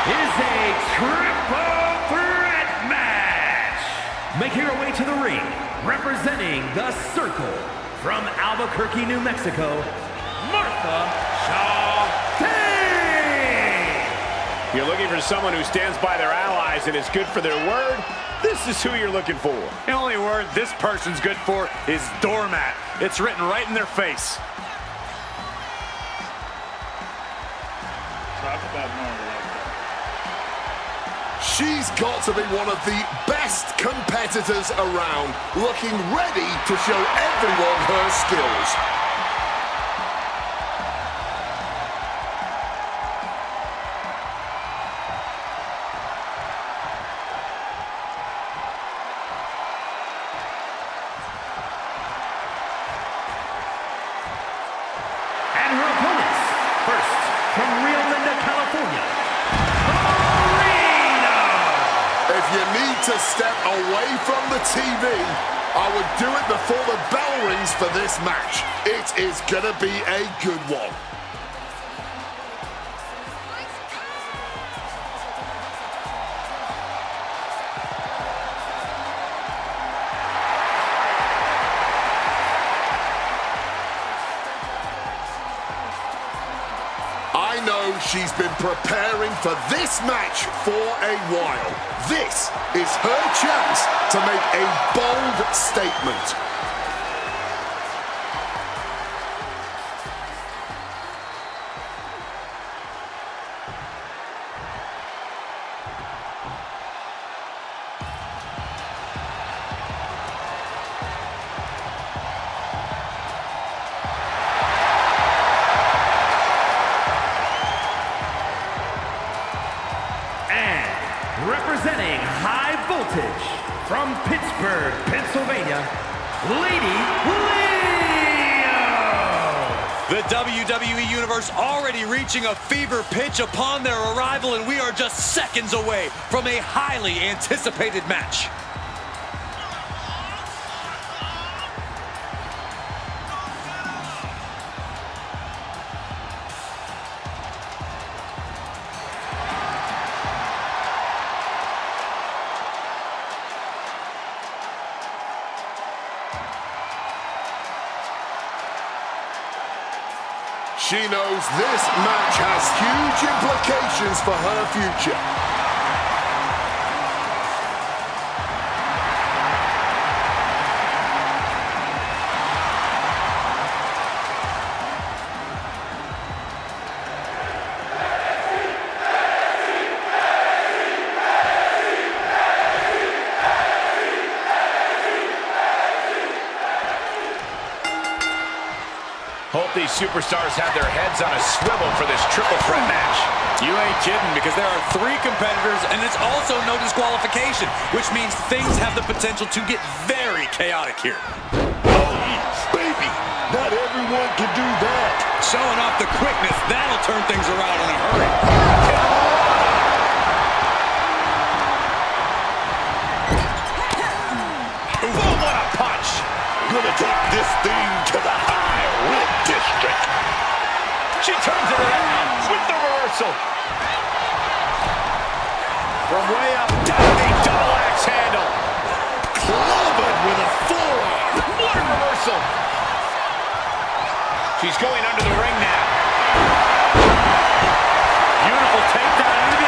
is a triple threat match. Making her way to the ring, representing the Circle, from Albuquerque, New Mexico, Martha Shawty. You're looking for someone who stands by their allies and is good for their word? This is who you're looking for. The only word this person's good for is doormat. It's written right in their face. She's got to be one of the best competitors around, looking ready to show everyone her skills. And her opponents, first from Rio Linda, California, If you need to step away from the TV, I would do it before the bell rings for this match. It is gonna be a good one. I know she's been preparing for this match for a while. This is her chance to make a bold statement. representing High Voltage from Pittsburgh, Pennsylvania, Lady Leo. The WWE Universe already reaching a fever pitch upon their arrival, and we are just seconds away from a highly anticipated match. She knows this match has huge implications for her future. Hope these superstars have their heads on a swivel for this triple threat match. You ain't kidding, because there are 3 competitors, and it's also no disqualification, which means things have the potential to get very chaotic here. Oh, baby, not everyone can do that. Showing off the quickness, that'll turn things around in a hurry. Oh, what a punch! Gonna take this thing to the high rib district. She turns it around with the reversal. From way up, diving double axe handle. Clobbered with a forearm. What a reversal. She's going under the ring now. Beautiful takedown.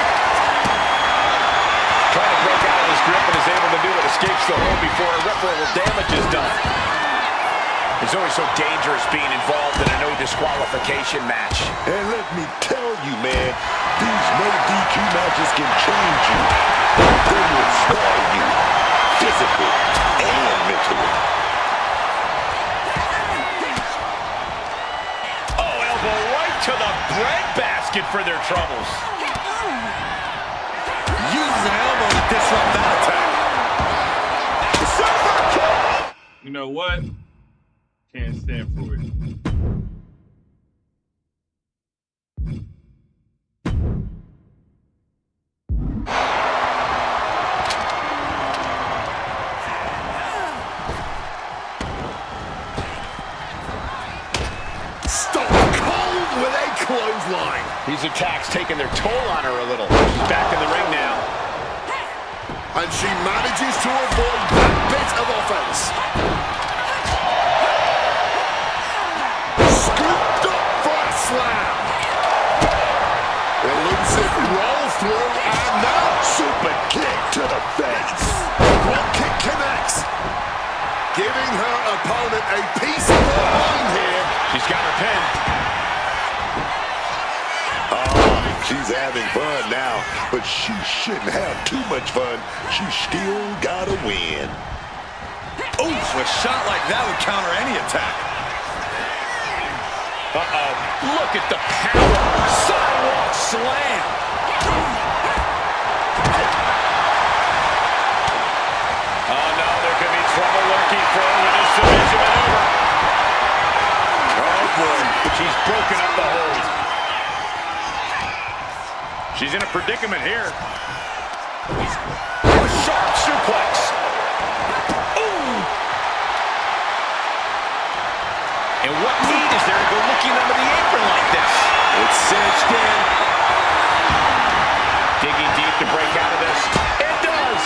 Trying to break out of his grip and is able to do it. Escapes the hold before irreparable damage is done. It's always so dangerous being involved in a no disqualification match. And let me tell you, man, these no DQ matches can change you. They will scar you, physically and mentally. Oh, elbow right to the breadbasket for their troubles. Uses an elbow to disrupt that attack. You know what? Can't stand for it. Stone cold with a clothesline. He's Those attacks taking their toll on her a little. Back in the ring now. And she manages to avoid that bit of offense. Scooped up for a slam. Elusive roll through, and now super kick to the face. One kick connects, giving her opponent a piece of her mind here. She's got her pin. She's having fun now, but she shouldn't have too much fun. She still gotta win. Ooh, a shot like that would counter any attack. Uh-oh. Look at the power. Sidewalk slam. Oh, no, there could be trouble lurking for her with this submission maneuver. Oh, boy. She's broken up the hold. She's in a predicament here. A sharp suplex. Ooh. And what need is there to go looking under the apron like this? It's cinched in. Digging deep to break out of this. It does.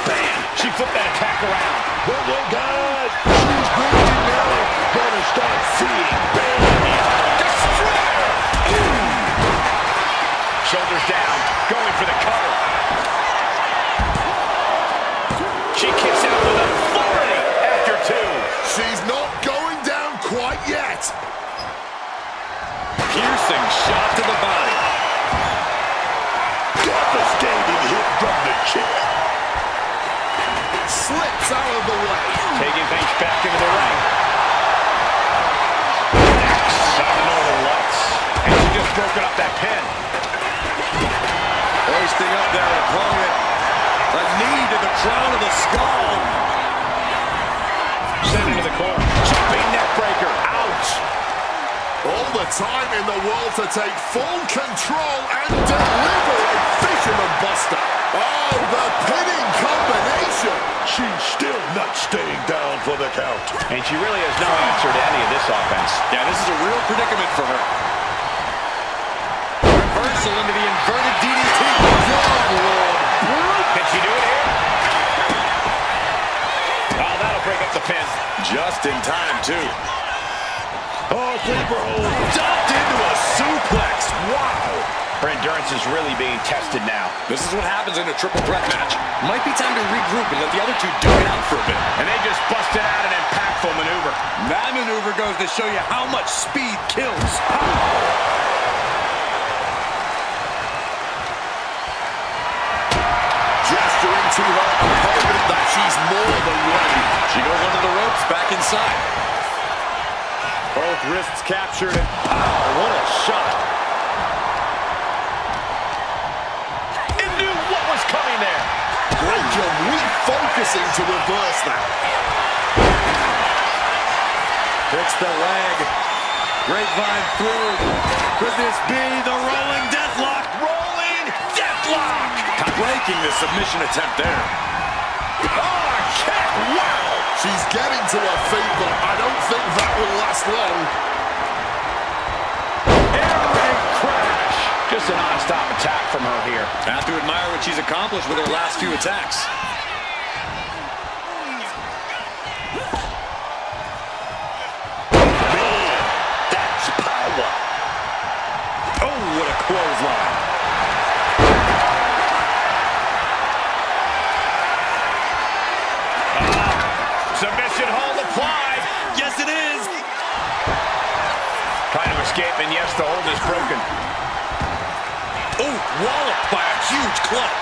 Bam. She flipped that attack around. Oh, God. She's bleeding now. Gonna start seeing. Shoulders down, going for the cover. She kicks out with authority after two. She's not going down quite yet. Piercing shot to the body. Devastating hit from the chair. Slips out of the way. Taking things back into the ring. Out of Northern Lights. And she just broken up that pin. Hoisting up their opponent. A knee to the crown of the skull. Sent into the corner. Jumping neck breaker. Ouch. All the time in the world to take full control and deliver a fisherman buster. Oh, the pinning combination. She's still not staying down for the count. And she really has no answer to any of this offense. Yeah, this is a real predicament for her. Reversal into the inverted DDT. Can she do it here? Oh, that'll break up the pin. Just in time, too. Oh, sleeper hold. Dumped into a suplex. Wow. Her endurance is really being tested now. This is what happens in a triple threat match. Might be time to regroup and let the other two duke it out for a bit. And they just busted out an impactful maneuver. That maneuver goes to show you how much speed kills. Gesturing to her opponent that she's more than ready. She goes under the ropes, back inside. Both wrists captured. Oh, what a shot. And knew what was coming there. Great job refocusing to reverse that. Fix the leg. Grapevine through. Could this be the rolling deathlock? Rolling deathlock! Breaking the submission attempt there. Oh, kick! Wow! She's getting to her feet, but I don't think that will last long. Air ring crash. Just a non-stop attack from her here. Have to admire what she's accomplished with her last few attacks. Man, that's power. Oh, what a clothesline. Submission hold applied. Yes, it is. Trying to escape, and yes, the hold is broken. Oh, walloped by a huge club.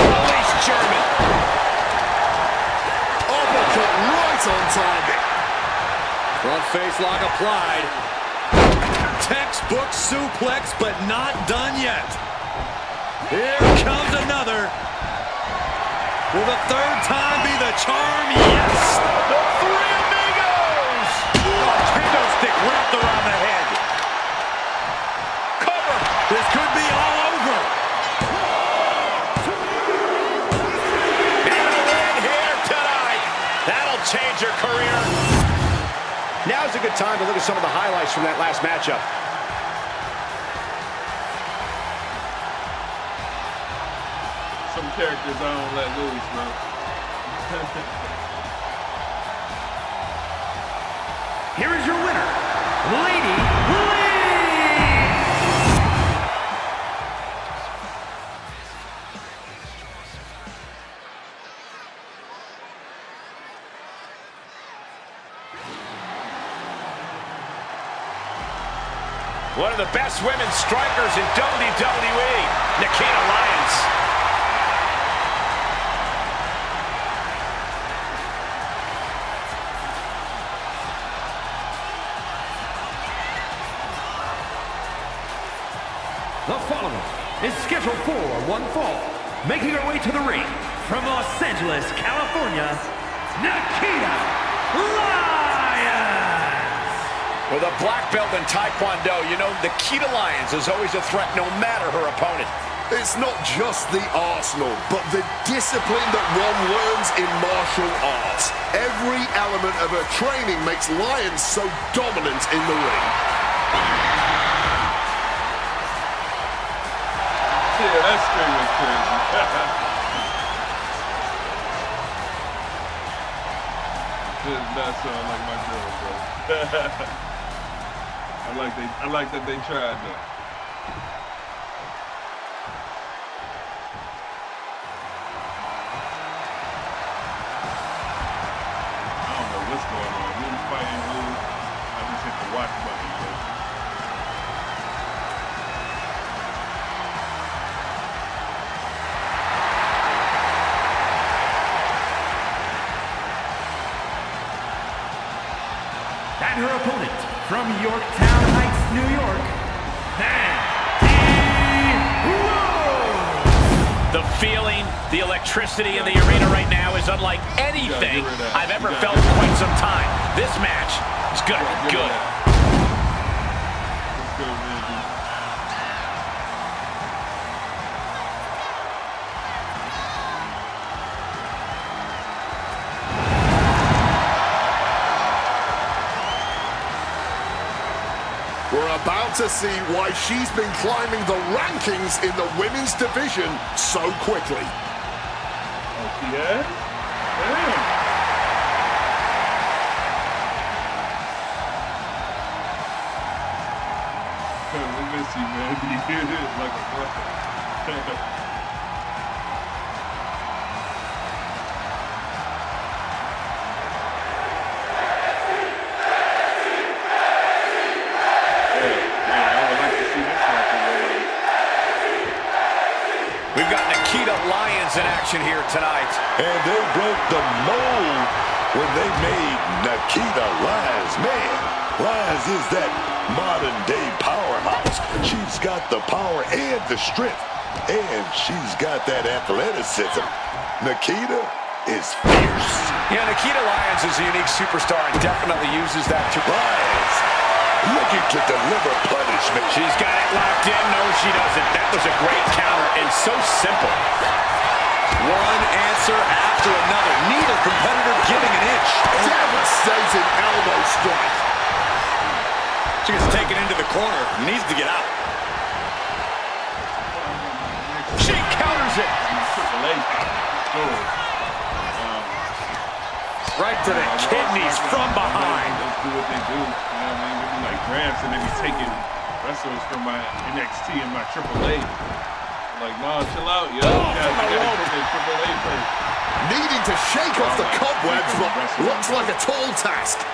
Release German. Uppercut right on target. Front face lock applied. Textbook suplex, but not done yet. Here comes another. Will the third time be the charm? Yes! The Three Amigos! Oh, kendo stick wrapped around the head. Cover! This could be all over. And a win here tonight. That'll change her career. Now's a good time time to look at some of the highlights from that last matchup. Some characters I don't let loose, bro. Here is your winner, Lady Lee! One of the best women's strikers in WWE, Nikita Lyons. The following is scheduled for one fall. Making her way to the ring from Los Angeles, California, Nikita Lyons! With a black belt in Taekwondo, you know Nikita Lyons is always a threat no matter her opponent. It's not just the arsenal, but the discipline that one learns in martial arts. Every element of her training makes Lyons so dominant in the ring. Yeah, that scream was crazy. Does not sound like my girl, bro. I like that they tried that. I don't know what's going on. Who's fighting who? I just hit the watch button, bro. And her opponent from Yorktown Heights, New York, Mandy Rose! The feeling, the electricity in the arena right now is unlike anything I've ever felt in quite some time. This match is gonna be good. Let's go, Mandy. We're about to see why she's been climbing the rankings in the women's division so quickly. Oh, she has? Damn. We miss you, man. You did it like a brother. We've got Nikita Lyons in action here tonight. And they broke the mold when they made Nikita Lyons. Man, Lyons is that modern-day powerhouse. She's got the power and the strength, and she's got that athleticism. Nikita is fierce. Yeah, Nikita Lyons is a unique superstar and definitely uses that to Lyons looking to deliver punishment. She's got it locked in. No, she doesn't. That was a great counter and so simple. One answer after another. Neither competitor giving an inch. Devastating elbow strike. She gets taken into the corner. Needs to get out. She counters it. Triple H. Go. Right to the kidneys from behind. Let's do what they do. You know what I mean? We be like Gramps and they be taking wrestlers from my NXT and my AAA. Like, no, chill out, yo. You gotta put the AAA first. Needing to shake off the cobwebs, but looks like a tall task.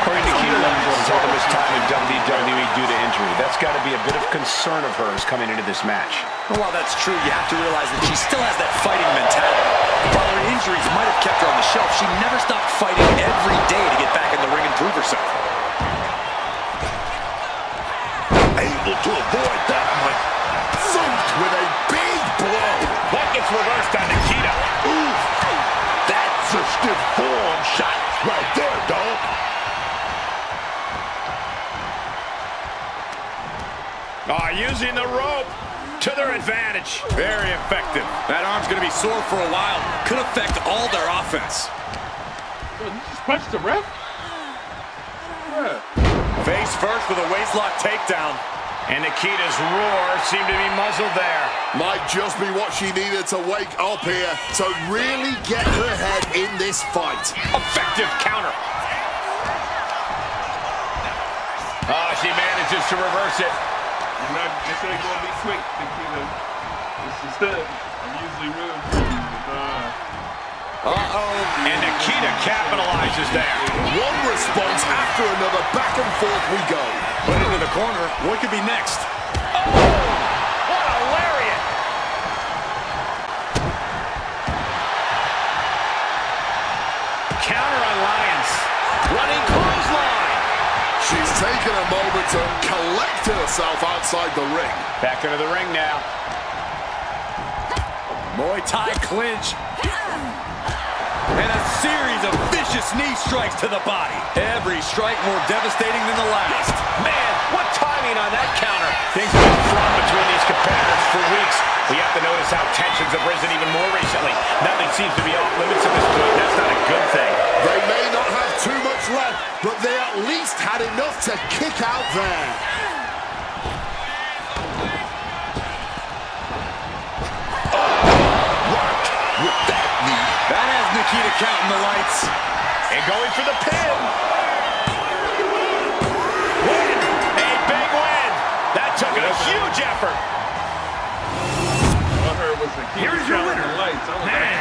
According to Nikita Lyons, all of his time in WWE due to injury. That's got to be a bit of concern of hers coming into this match. Well, while that's true, you have to realize that she still has that fighting mentality. While her injuries might have kept her on the shelf, she never stopped fighting every day to get back in the ring and prove herself. Able to avoid that one. Thumped with a big blow. That gets reversed on Nikita. Ooh, that's a stiff forearm shot right there, dog. Using the rope to their advantage. Very effective. That arm's going to be sore for a while. Could affect all their offense. Yo, you just punched the ref? Yeah. Face first with a waistlock takedown. And Nikita's roar seemed to be muzzled there. Might just be what she needed to wake up here to really get her head in this fight. Effective counter. Oh, she manages to reverse it. This ain't gonna be quick, Nikita. This is I'm usually rude for you, but And Nikita capitalizes there. One response after another, back and forth we go. Put into the corner. What could be next? What a lariat! Counter on Lyons. Running clothesline. She's taken a moment to collect herself outside the ring. Back into the ring now. Muay Thai clinch. And a series of vicious knee strikes to the body. Every strike more devastating than the last. Man, what timing on that counter. Things have been fraught between these competitors for weeks. We have to notice how tensions have risen even more recently. Nothing seems to be off limits at this point. That's not a good thing. They may not have too much left, but they at least had enough to kick out there. With that knee. That has Nikita counting the lights. And going for the pin. Win. A big win. That took a huge effort. all I heard was Nikita Here's your counting winner, the lights. I was Mandy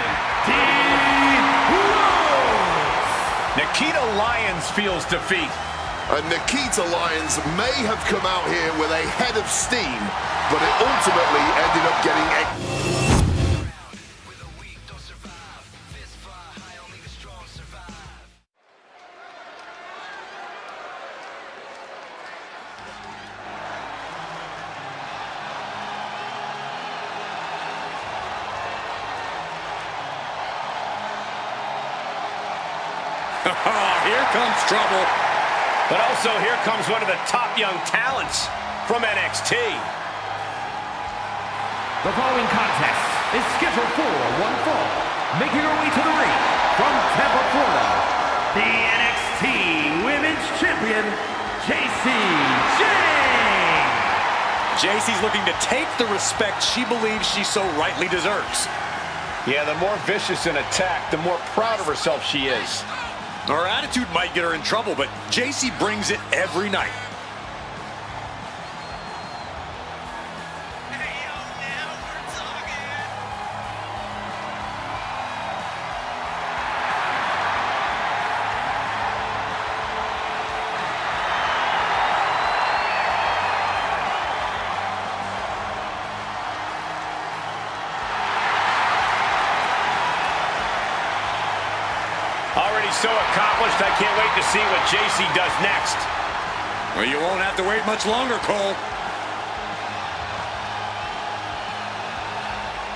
Rose. Nikita Lyons feels defeat. And Nikita Lyons may have come out here with a head of steam, but it ultimately ended up getting Here comes trouble. But also here comes one of the top young talents from NXT. The following contest is scheduled for one fall. Making her way to the ring from Tampa, Florida, the NXT Women's Champion, Jane. JC's looking to take the respect she believes she so rightly deserves. Yeah, the more vicious an attack, the more proud of herself she is. Her attitude might get her in trouble, but JC brings it every night. Already so accomplished, I can't wait to see what JC does next. Well, you won't have to wait much longer, Cole.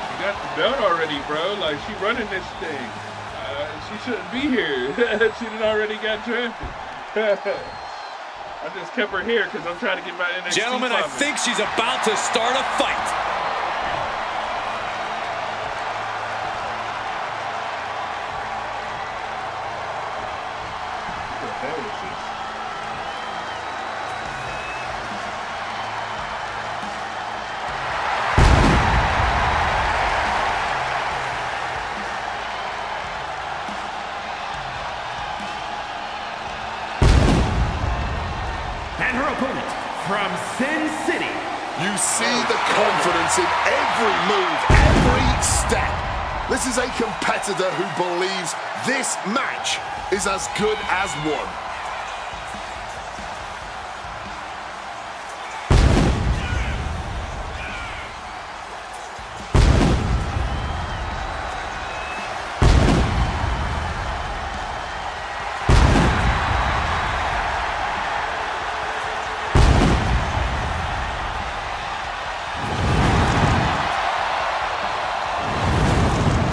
She got the belt already, bro. Like, she running this thing. She shouldn't be here. She done already got drafted. I just kept her here because I'm trying to get my NXT Gentlemen, I poppin'. think she's about to start a fight. What the hell is this? And her opponent from Sin City. You see the confidence in every move, every step. This is a competitor who believes this match is as good as won.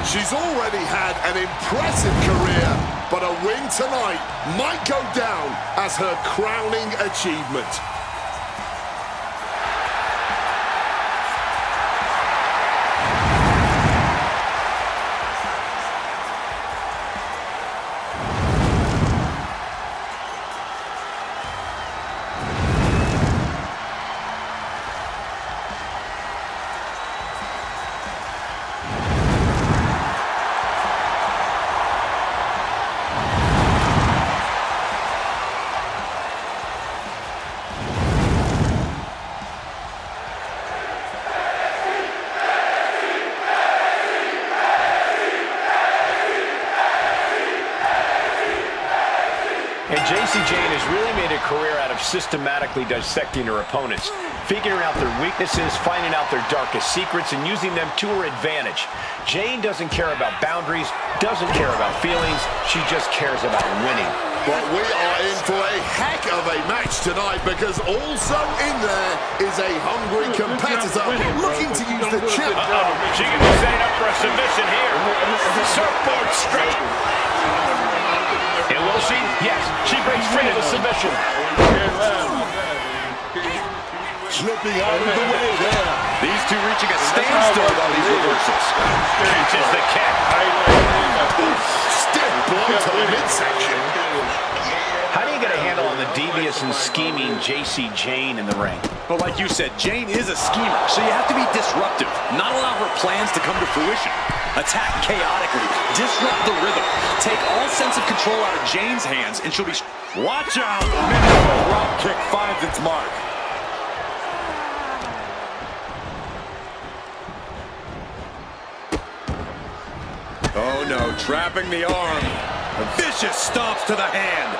She's already had an impressive career, but a win tonight might go down as her crowning achievement. a career out of systematically dissecting her opponents, figuring out their weaknesses, finding out their darkest secrets, and using them to her advantage. Jane doesn't care about boundaries, doesn't care about feelings. She just cares about winning. But we are in for a heck of a match tonight, because also in there is a hungry competitor looking to use the chip. She can be setting up for a submission here. Surfboard straight. And will she? Yes, she breaks free of the submission. Slipping out of the way there. These two reaching a standstill on these reversals. Catches the kick. Stiff blow to the midsection. How do you get a handle on the devious and scheming JC Jane in the ring? But like you said, Jane is a schemer, so you have to be disruptive. Not allow her plans to come to fruition. Attack chaotically. Disrupt the rhythm. Take all sense of control out of Jane's hands, and she'll be... Watch out! Drop kick finds its mark. Oh no, trapping the arm. Vicious stomps to the hand.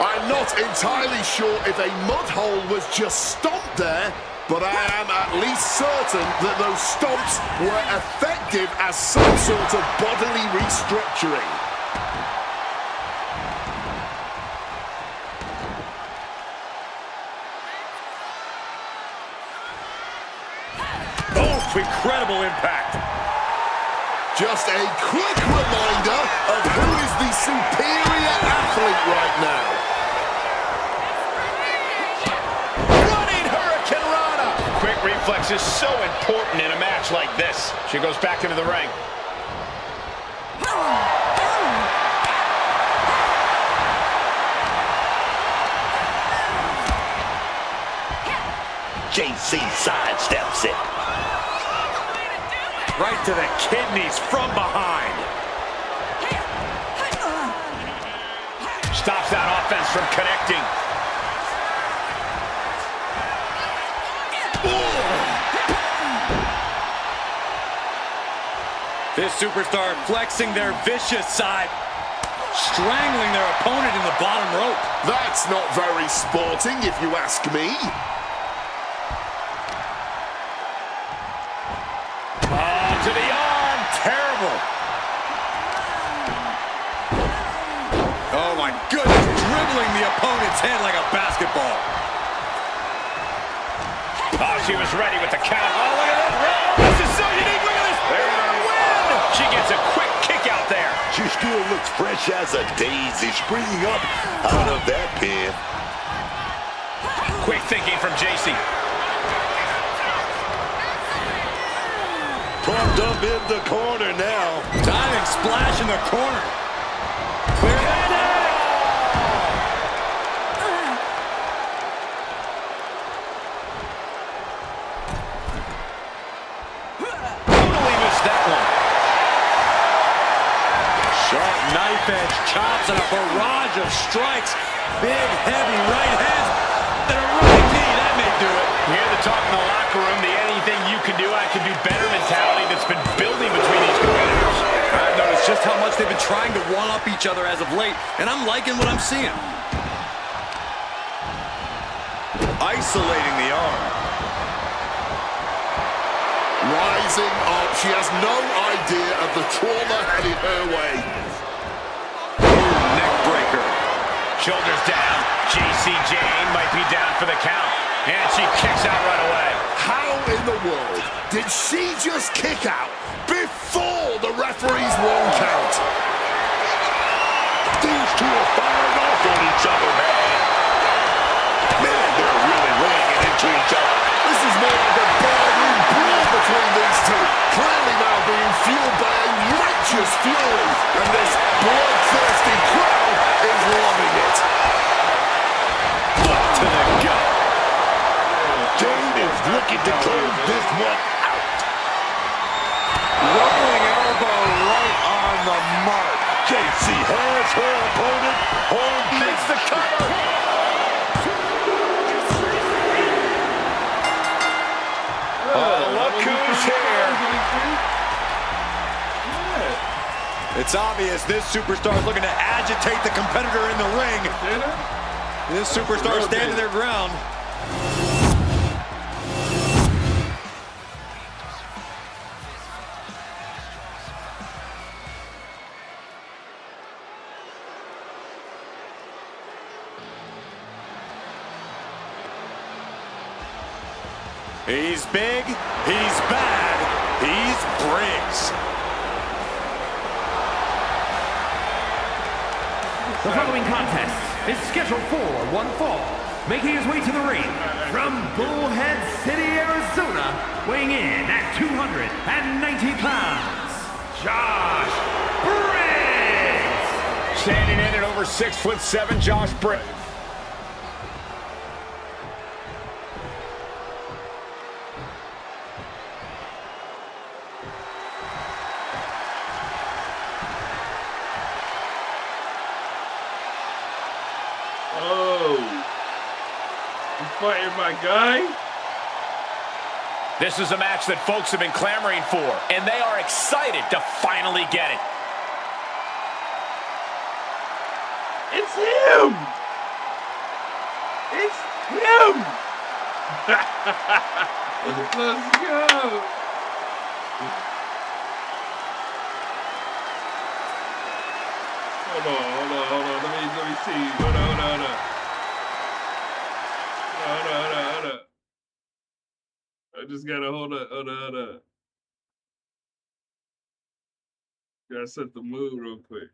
I'm not entirely sure if a mud hole was just stomped there, but I am at least certain that those stomps were effective as some sort of bodily restructuring. Oh, incredible impact. Just a quick reminder of who is the superior athlete right now. Running Hurricane Rana. Quick reflex is so important in a match like this. She goes back into the ring. JC sidesteps it. Right to the kidneys from behind. Stops that offense from connecting. This superstar flexing their vicious side, strangling their opponent in the bottom rope. That's not very sporting, if you ask me. To the arm, terrible. Oh my goodness, dribbling the opponent's head like a basketball. Oh, she was ready with the count. Oh, look at this. This is so unique. Look at this. There's her win. She gets a quick kick out there. She still looks fresh as a daisy, springing up out of that pin. Quick thinking from JC. Pumped up in the corner now. Diving splash in the corner. Clear that out. Totally missed that one. Sharp knife edge chops and a barrage of strikes. Big, heavy right hands. And a right knee, that may do it. You hear the talk in the locker room, the anything you can do, I can do better mentality that's been building between these competitors. I've noticed just how much they've been trying to one-up each other as of late, and I'm liking what I'm seeing. Isolating the arm. Rising up, she has no idea of the trauma headed her way. Neck breaker. Shoulders down. JC Jane might be down for the count. And she kicks out right away. How in the world did she just kick out before the referee's one count? These two are firing off on each other, man. Man, they're really laying it into each other. This is more like a barroom brawl between these two. Clearly now being fueled by a righteous fury. And this bloodthirsty crowd is loving it. Foot to the gut. Jane is looking to close this one out. Rolling elbow right on the mark. JC has her opponent. Home makes the cover. Oh, look who's here. It's obvious this superstar is looking to agitate the competitor in the ring. This superstar standing their ground. He's big, he's bad, he's Briggs. The following contest is scheduled for one fall. Making his way to the ring from Bullhead City, Arizona, weighing in at 290 pounds, Josh Briggs! Standing in at over 6'7", Josh Briggs. Fighting my guy. This is a match that folks have been clamoring for, and they are excited to finally get it. It's him! It's him! Let's go! Hold on. Let me see. Hold on. Hold on. I just gotta hold on. Gotta set the mood real quick.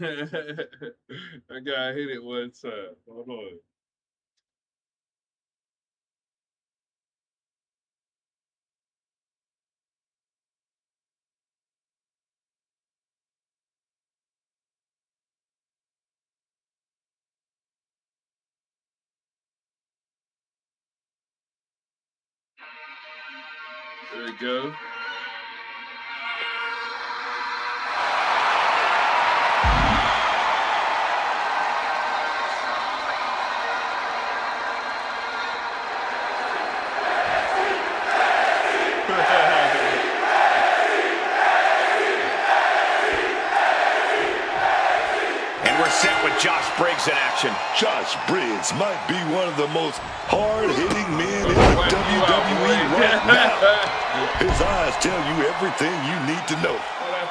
I gotta hit it one time. Hold on. There we go. Set with Josh Briggs in action. Josh Briggs might be one of the most hard-hitting men in the WWE right now. His eyes tell you everything you need to know.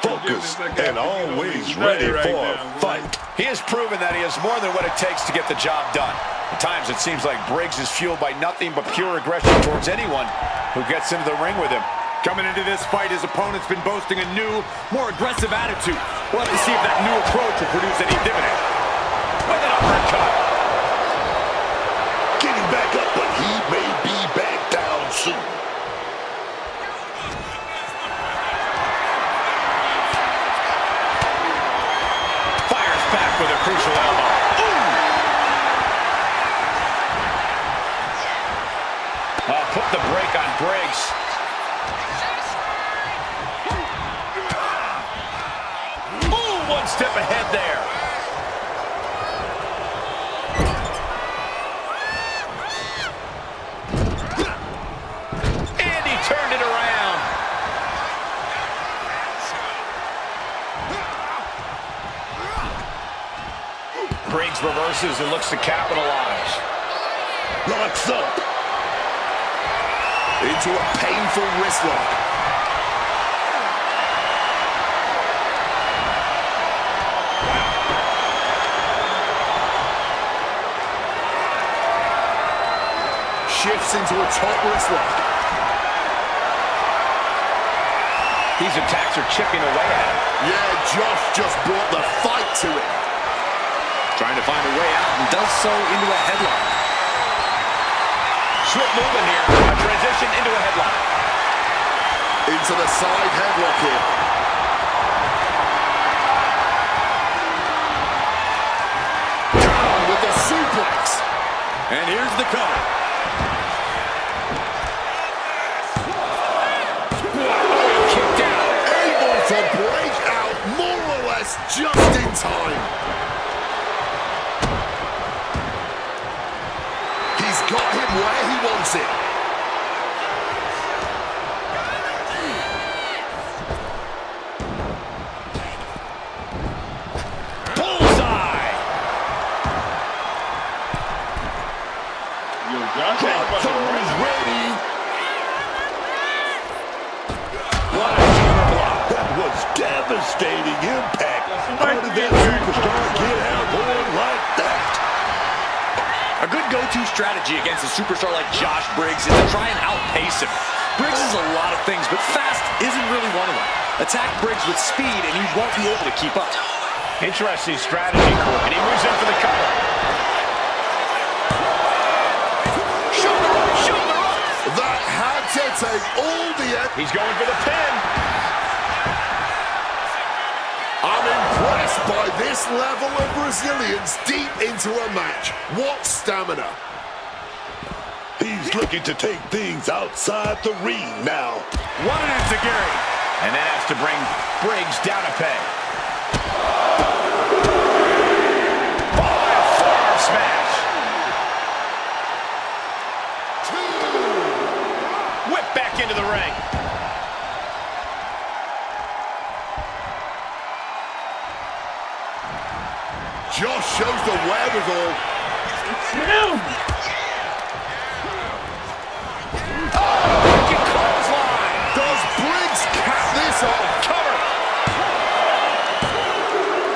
Focused and always ready for a fight. He has proven that he has more than what it takes to get the job done. At times it seems like Briggs is fueled by nothing but pure aggression towards anyone who gets into the ring with him. Coming into this fight, his opponent's been boasting a new, more aggressive attitude. We'll have to see if that new approach will produce any dividend. With an uppercut. Getting back up, but he may be back down soon. Fires back with a crucial elbow. Put the brake on Briggs. One step ahead there. And he turned it around. Briggs reverses and looks to capitalize. Locks up. Into a painful wrist lock. Shifts into a top wrist lock. These attacks are chipping away at him. Yeah, Josh just brought the fight to it. Trying to find a way out and does so into a headlock. Swift movement here. A transition into a headlock. Into the side headlock here. Down with the suplex. And here's the cover. Kicked out. Able to break out more or less just in time. He's got him where he wants it. devastating impact. How did that superstar get airborne like that? A good go-to strategy against a superstar like Josh Briggs is to try and outpace him. Briggs is a lot of things, but fast isn't really one of them. Attack Briggs with speed, and he won't be able to keep up. Interesting strategy, Corey. And he moves in for the cover. Shoulder up, shoulder up. That had to take all the... He's going for the pin. I'm impressed by this level of resilience deep into a match. What stamina. He's looking to take things outside the ring now. What an enziguri. And that has to bring Briggs down a peg. Forearm smash. 2. Whip back into the ring. Josh shows the wherewithal. Does Briggs cap this off? Cover.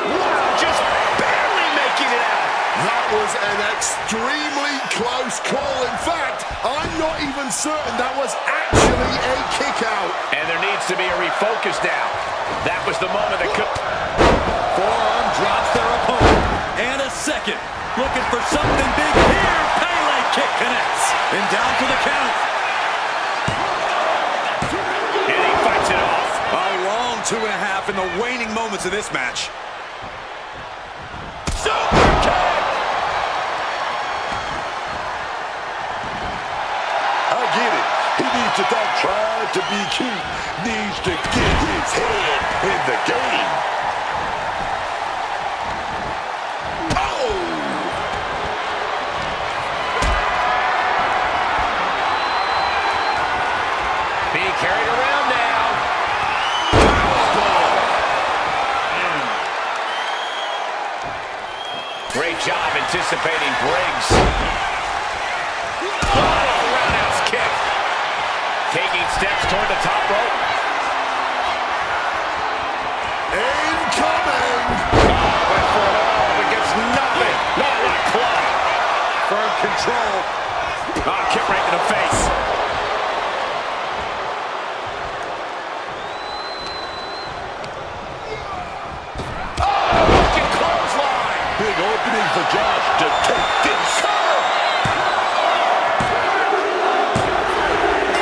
Wow, just barely making it out. That was an extremely close call. In fact, I'm not even certain that was actually a kick out. And there needs to be a refocus now. That was the moment that could... Forearm drops their opponent. And a second. Looking for something big here. Pele kick connects. And down for the count. And he fights it off. A long 2.5 in the waning moments of this match. Super kick. I get it. He needs to stop trying to be cute. Needs to get his head in the game. Being carried around now. Great job anticipating Briggs. Roundhouse kick. Taking steps toward the top rope. Incoming! Went for it all, but gets nothing. Not like club. Firm control. Kick right in the face. Big opening for Josh to take this.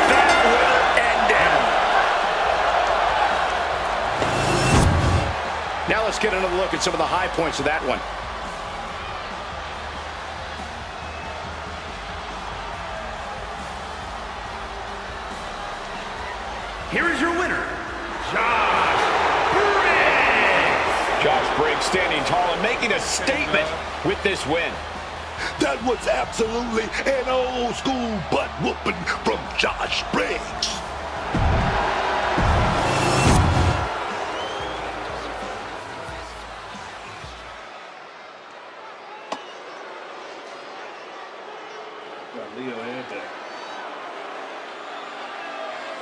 That will end it. Now let's get another look at some of the high points of that one. Here is your winner, Josh Briggs. Josh Briggs standing tall and making a statement with this win. That was absolutely an old school butt whooping from Josh Briggs. Leo had that.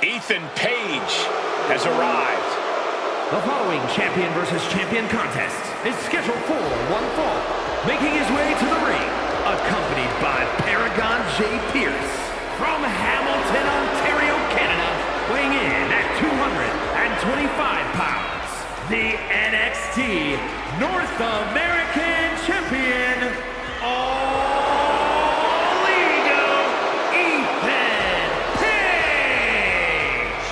Ethan Page has arrived. The following champion versus champion contest is scheduled for one fall. Making his way to the ring, accompanied by Paragon J. Pierce. From Hamilton, Ontario, Canada, weighing in at 225 pounds. The NXT North American Champion, All Ego, Ethan Page.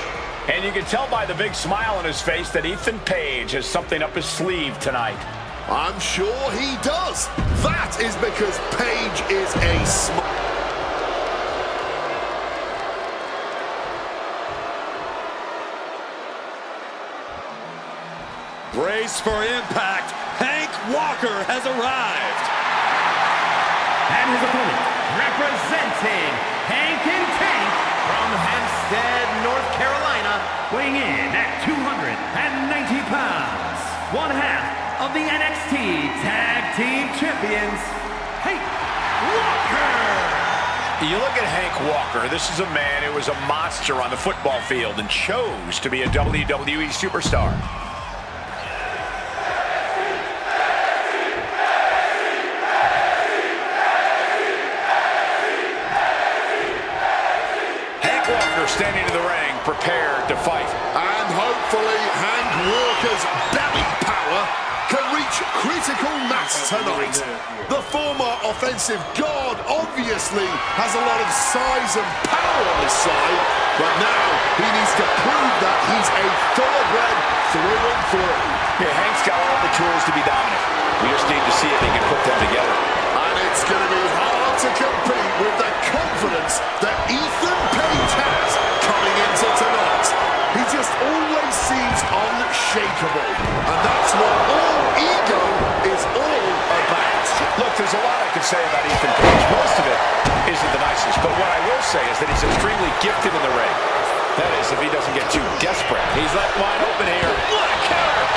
And you can tell by the big smile on his face that Ethan Page has something up his sleeve tonight. I'm sure he does. That is because Page is a Brace for impact. Hank Walker has arrived. And his opponent, representing Hank and Tank from Hempstead, North Carolina, weighing in at 290 pounds. One half of the NXT Tag Team Champions, Hank Walker. You look at Hank Walker, this is a man who was a monster on the football field and chose to be a WWE superstar. competitor standing in the ring, prepared to fight. And hopefully Hank Walker's belly power can reach critical mass tonight. The former offensive god obviously has a lot of size and power on his side, but now he needs to prove that he's a thoroughbred through and through. Yeah, Hank's got all the tools to be dominant. We just need to see if he can put them together. And it's going to be hard to compete with the confidence that Ethan Page has coming into tonight. He just always seems unshakable, and that's what all ego is all about. Look, there's a lot I could say about Ethan Page. Most of it isn't the nicest, but what I will say is that he's extremely gifted in the ring. That is, if he doesn't get too desperate. He's left wide open here. What a counter!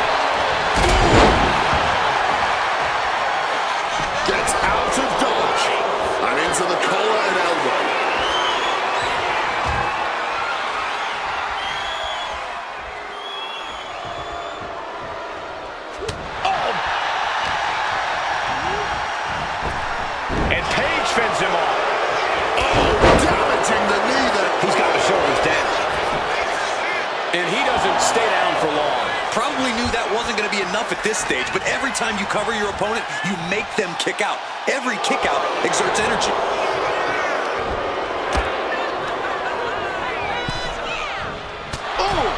Gets out of dodge and into the collar and elbow. And Page fends him off. Damaging the knee there. He's got the shoulders down. And he doesn't stay down for long. Probably knew that wasn't going to be enough at this stage, but every time you cover your opponent, you make them kick out. Every kick out exerts energy. Oh!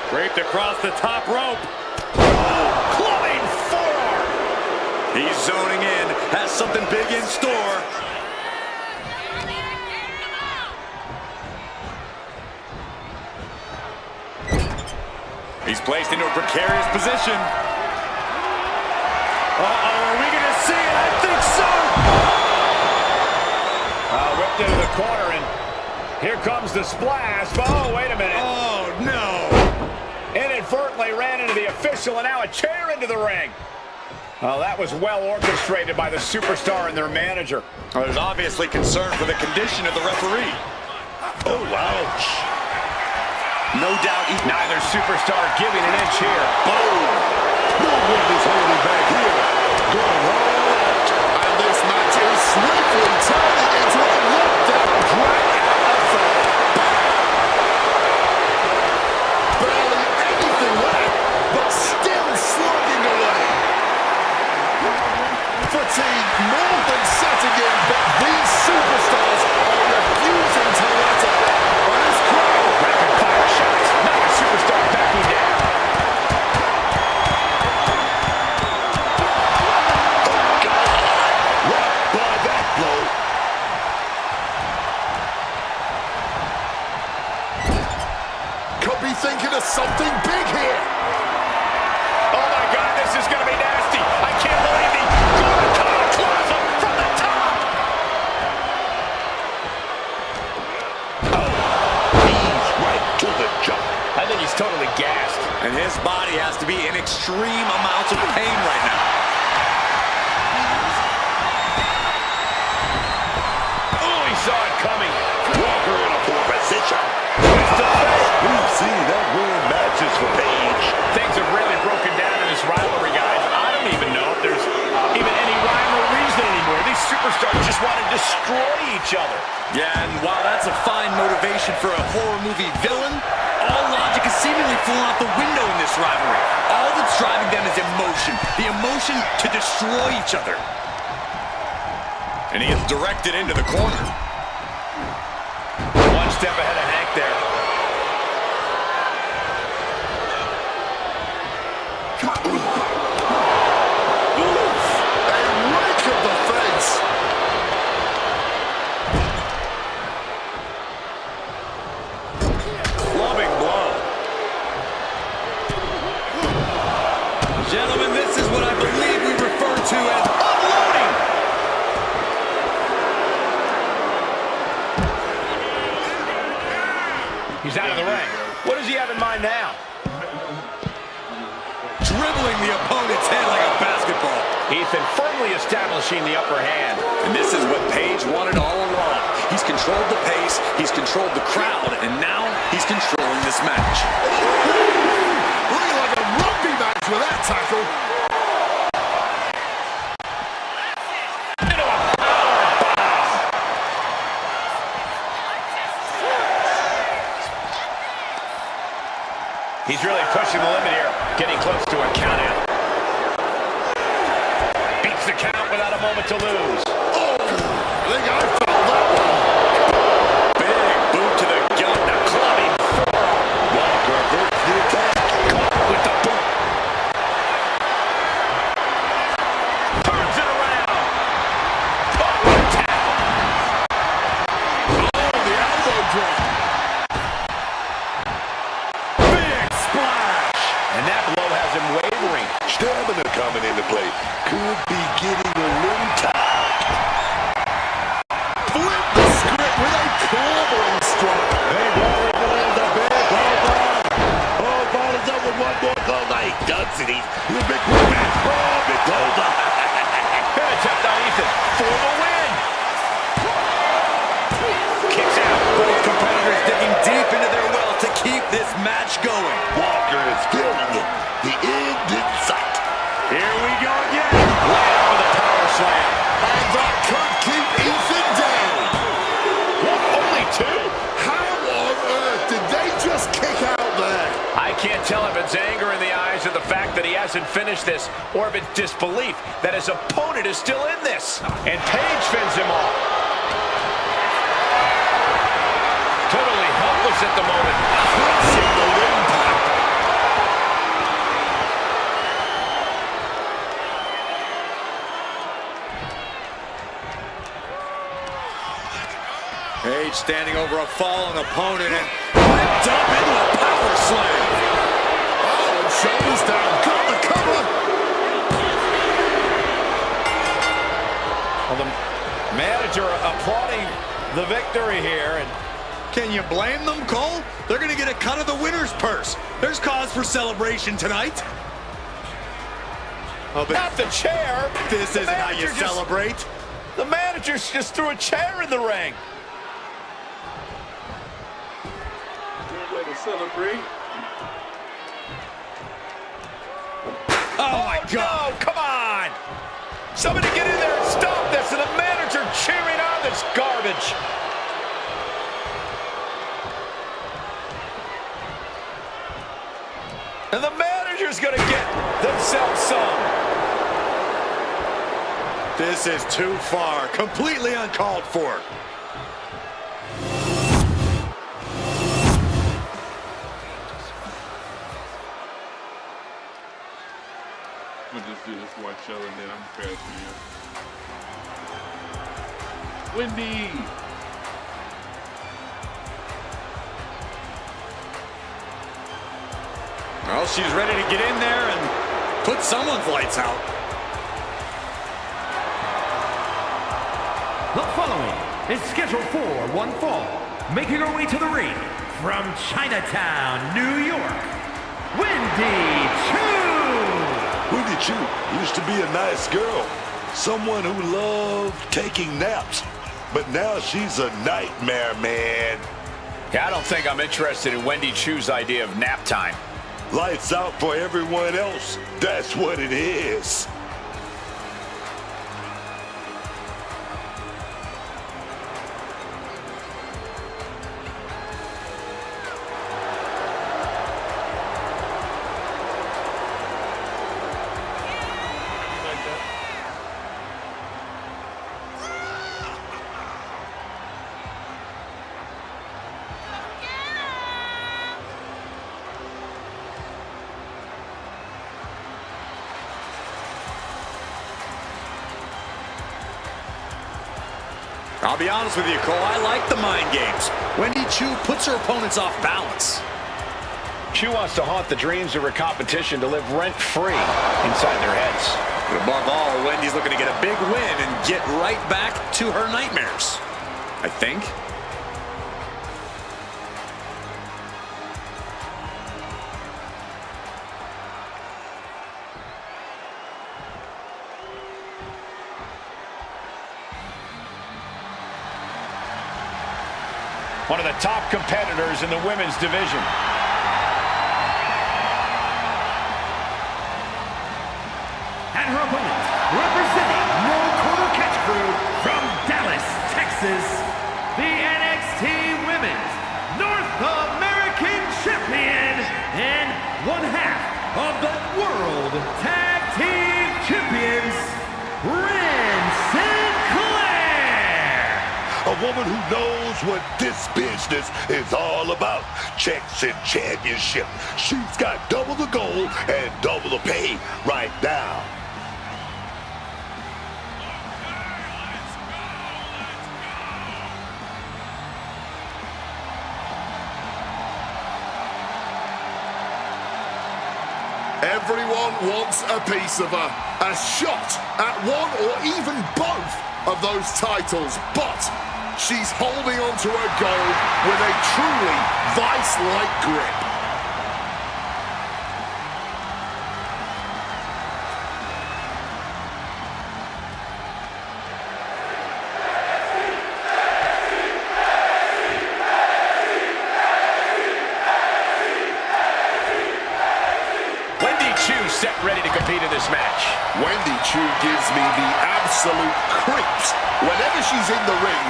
Draped across the top rope. Clubbing forearm. He's zoning in, has something big in store. He's placed into a precarious position. Uh-oh, are we going to see it? I think so. Whipped into the corner, and here comes the splash. Oh, wait a minute. Oh, no. Inadvertently ran into the official, and now a chair into the ring. Oh, that was well orchestrated by the superstar and their manager. Well, there's obviously concern for the condition of the referee. Oh, ouch. No doubt neither superstar giving an inch here. Boom. No one is holding back here. Going all out. And this match is swiftly turning into a lockdown drag-out affair. Barely anything left, but still slugging away. Fatigue more than setting in, but these superstars are refusing to let up. And this crowd, Rapid fire shots. Now the superstar backing down. Rocked by that blow. could be thinking of something big here. Oh my God, this is going to be nasty. I can't believe the Closet from the top. He's right to the jump. I think he's totally gassed. And his body has to be in extreme amounts of pain right now. Oh, he saw it coming. Walker in a poor position. We've seen that win matches for Page. Things have really broken down in this rivalry, guys. I don't even know if there's even any rhyme or reason anymore. These superstars just want to destroy each other. Yeah, and while that's a fine motivation for a horror movie villain, all logic is seemingly flown out the window in this rivalry. All that's driving them is emotion. The emotion to destroy each other. And he is directed into the corner. One step ahead of Hank there. Gentlemen, this is what I believe we refer to as unloading. He's out of the ring. What does he have in mind now? Dribbling the opponent's head like a basketball. Ethan firmly establishing the upper hand. And this is what Page wanted all along. He's controlled the pace, he's controlled the crowd, and now he's controlling this match. Looking like a rugby match with that tackle. He's really pushing the limit here, getting close to a count out. Beats the count without a moment to lose. Oh, I think I felt that one. Big boot to the gut, the clubbing forearm. Walker averts the attack. Caught with the boot. Turns it around. Forward tap. Oh, the elbow drop. Big splash. And that blow has him wavering. Stamina coming into play. Could be getting a little tired. Flip the script with a clobbering strike. Hey, Waller delivers a big home run. Oh, follows up with one more call. Now he ducks it. He's a big man. Oh, big closer. Good attempt on Ethan for the win. Kicks out. Both competitors digging deep into their well to keep this match going. Walker is feeling it. The end in sight. Here we go again. Right over the power slam. And that could keep Ethan down. What, only two? How on earth did they just kick out there? I can't tell if it's anger in the eyes of the fact that he hasn't finished this, or if it's disbelief that his opponent is still in this. And Page fends him off. Totally helpless at the moment. Crushing the windpipe. Page standing over a fallen opponent and ripped up into a power slam. Oh, and shoulders down. Got the cover. Well, the manager applauding the victory here. And Can you blame them, Cole? They're going to get a cut of the winner's purse. There's cause for celebration tonight. Oh, but not the chair. this The isn't how you manager just- celebrate. The manager just threw a chair in the ring. Good way to celebrate. Oh, my God. No, come on. Somebody get in there and stop this. And the manager cheering on this garbage. And the manager's going to get themselves some. This is too far. Completely uncalled for. We'll just do this one show and then I'm crashing you. Wendy! Well, she's ready to get in there and put someone's lights out. The following is scheduled for one fall, making her way to the ring from Chinatown, New York, Wendy Choo! Wendy Choo used to be a nice girl. Someone who loved taking naps. But now she's a nightmare, man. Yeah, I don't think I'm interested in Wendy Choo's idea of nap time. Lights out for everyone else. That's what it is. I'll be honest with you, Cole, I like the mind games. Wendy Choo puts her opponents off balance. Choo wants to haunt the dreams of her competition to live rent-free inside their heads. But above all, Wendy's looking to get a big win and get right back to her nightmares. I think. One of the top competitors in the women's division. And her opponent, representing No Quarter Catch Crew from Dallas, Texas, the NXT Women's North American Champion and woman who knows what this business is all about. Checks and championship. She's got double the gold and double the pay right now. Everyone wants a piece of her. A shot at one or even both of those titles. But she's holding on to her gold with a truly vice-like grip. Set ready to compete in this match. Wendy Chu gives me the absolute creeps whenever she's in the ring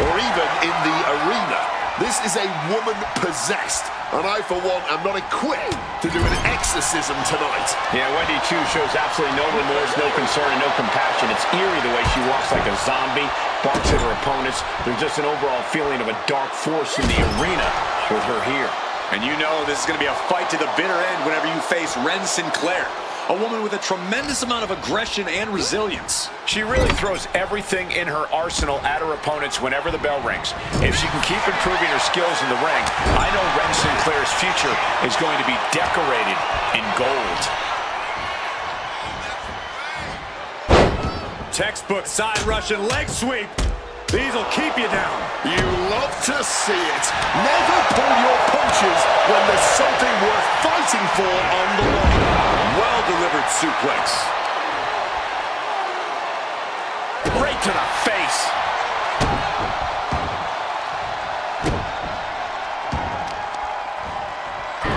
or even in the arena. This is a woman possessed, and I, for one, am not equipped to do an exorcism tonight. Yeah, Wendy Chu shows absolutely no remorse, no concern, and no compassion. It's eerie the way she walks like a zombie, barks at her opponents. There's just an overall feeling of a dark force in the arena with her here. And you know this is going to be a fight to the bitter end whenever you face Ren Sinclair, a woman with a tremendous amount of aggression and resilience. She really throws everything in her arsenal at her opponents whenever the bell rings. If she can keep improving her skills in the ring, I know Ren Sinclair's future is going to be decorated in gold. Textbook side Russian leg sweep. These will keep you down. You love to see it. Never pull your punches when there's something worth fighting for on the line. Well-delivered suplex. Right to the face.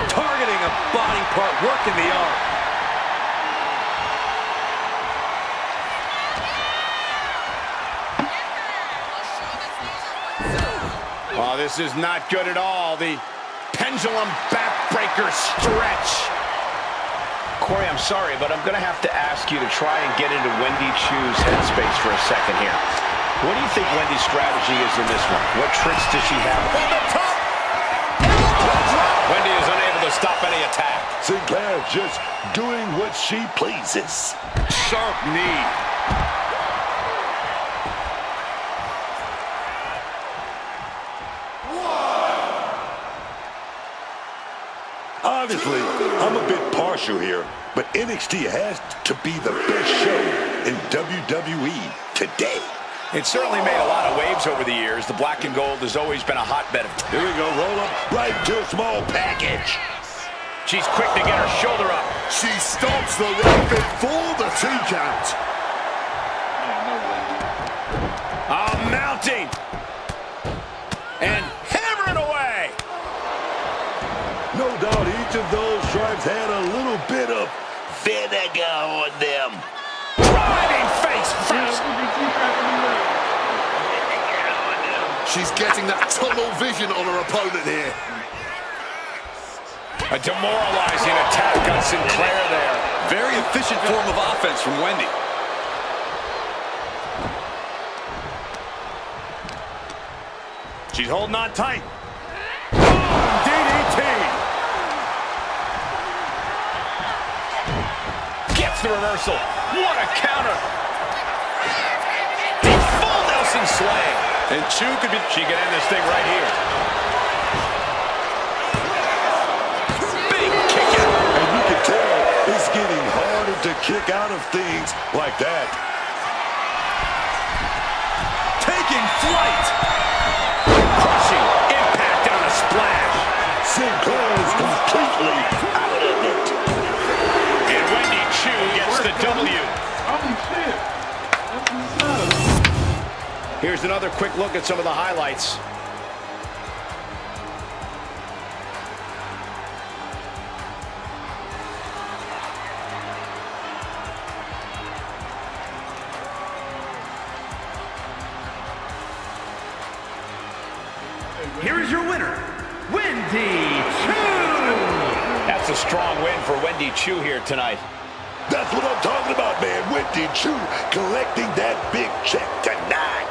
Targeting a body part, working the arm. Oh, this is not good at all. The pendulum backbreaker stretch. Corey, I'm sorry, but I'm going to have to ask you to try and get into Wendy Chu's headspace for a second here. What do you think Wendy's strategy is in this one? What tricks does she have? On the top! Wendy is unable to stop any attack. Sinclair just doing what she pleases. Sharp knee. Obviously, I'm a bit partial here, but NXT has to be the best show in WWE today. It certainly made a lot of waves over the years. The black and gold has always been a hotbed of... Here we go, roll up right to a small package. She's quick to get her shoulder up. She stops the run before the 2 count. Mounting. And hammering away. No doubt each of those strikes had a little bit of vinegar on them. Driving face first. She's getting that tunnel vision on her opponent here. A demoralizing attack on Sinclair there. Very efficient form of offense from Wendy. She's holding on tight. Boom! DDT. Gets the reversal. What a counter. The full Nelson slam. And Chu could be... She can end this thing right here. Big kick out. And you can tell it's getting harder to kick out of things like that. Taking flight. Crushing impact on a splash. Sinclair is completely out of it. And Wendy Chu gets the W. Holy shit. That's what's up. Here's another quick look at some of the highlights. Here is your winner, Wendy Chu. That's a strong win for Wendy Chu here tonight. That's what I'm talking about, man. Wendy Chu collecting that big check tonight.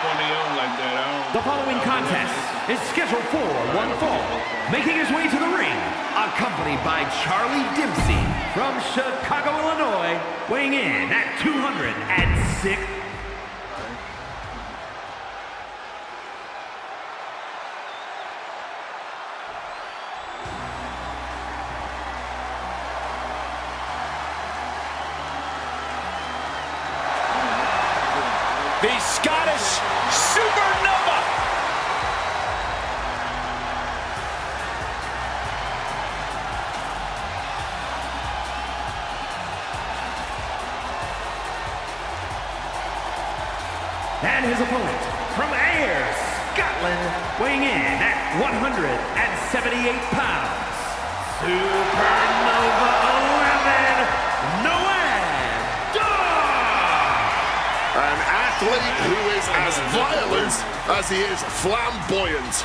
on their own like that. The following contest is scheduled for one fall. Making his way to the ring, accompanied by Charlie Dempsey from Chicago, Illinois, weighing in at 206. The Scottish Supernova. And his opponent from Ayr, Scotland, weighing in at 178 pounds, Supernova 11, Noam Dar! An athlete who is as violent as he is flamboyant.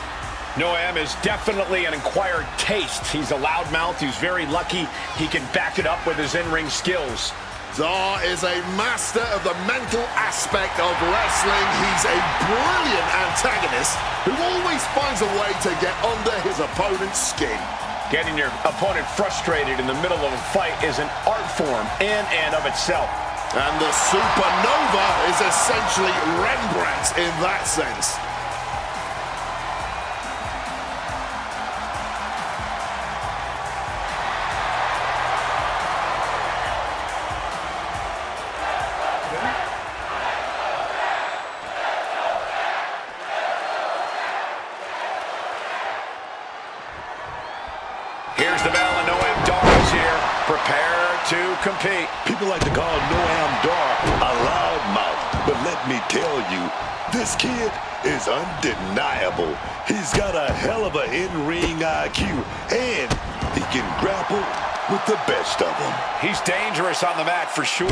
Noam is definitely an acquired taste. He's a loudmouth who's very lucky he can back it up with his in-ring skills. Dar is a master of the mental aspect of wrestling. He's a brilliant antagonist who always finds a way to get under his opponent's skin. Getting your opponent frustrated in the middle of a fight is an art form in and of itself. And the Supernova is essentially Rembrandt in that sense. Here's the bell, and Noam Dar is here. Prepare to compete. People like to call Noam Dar a loudmouth, but let me tell you, this kid is undeniable. He's got a hell of an in-ring IQ, and he can grapple with the best of them. He's dangerous on the mat for sure.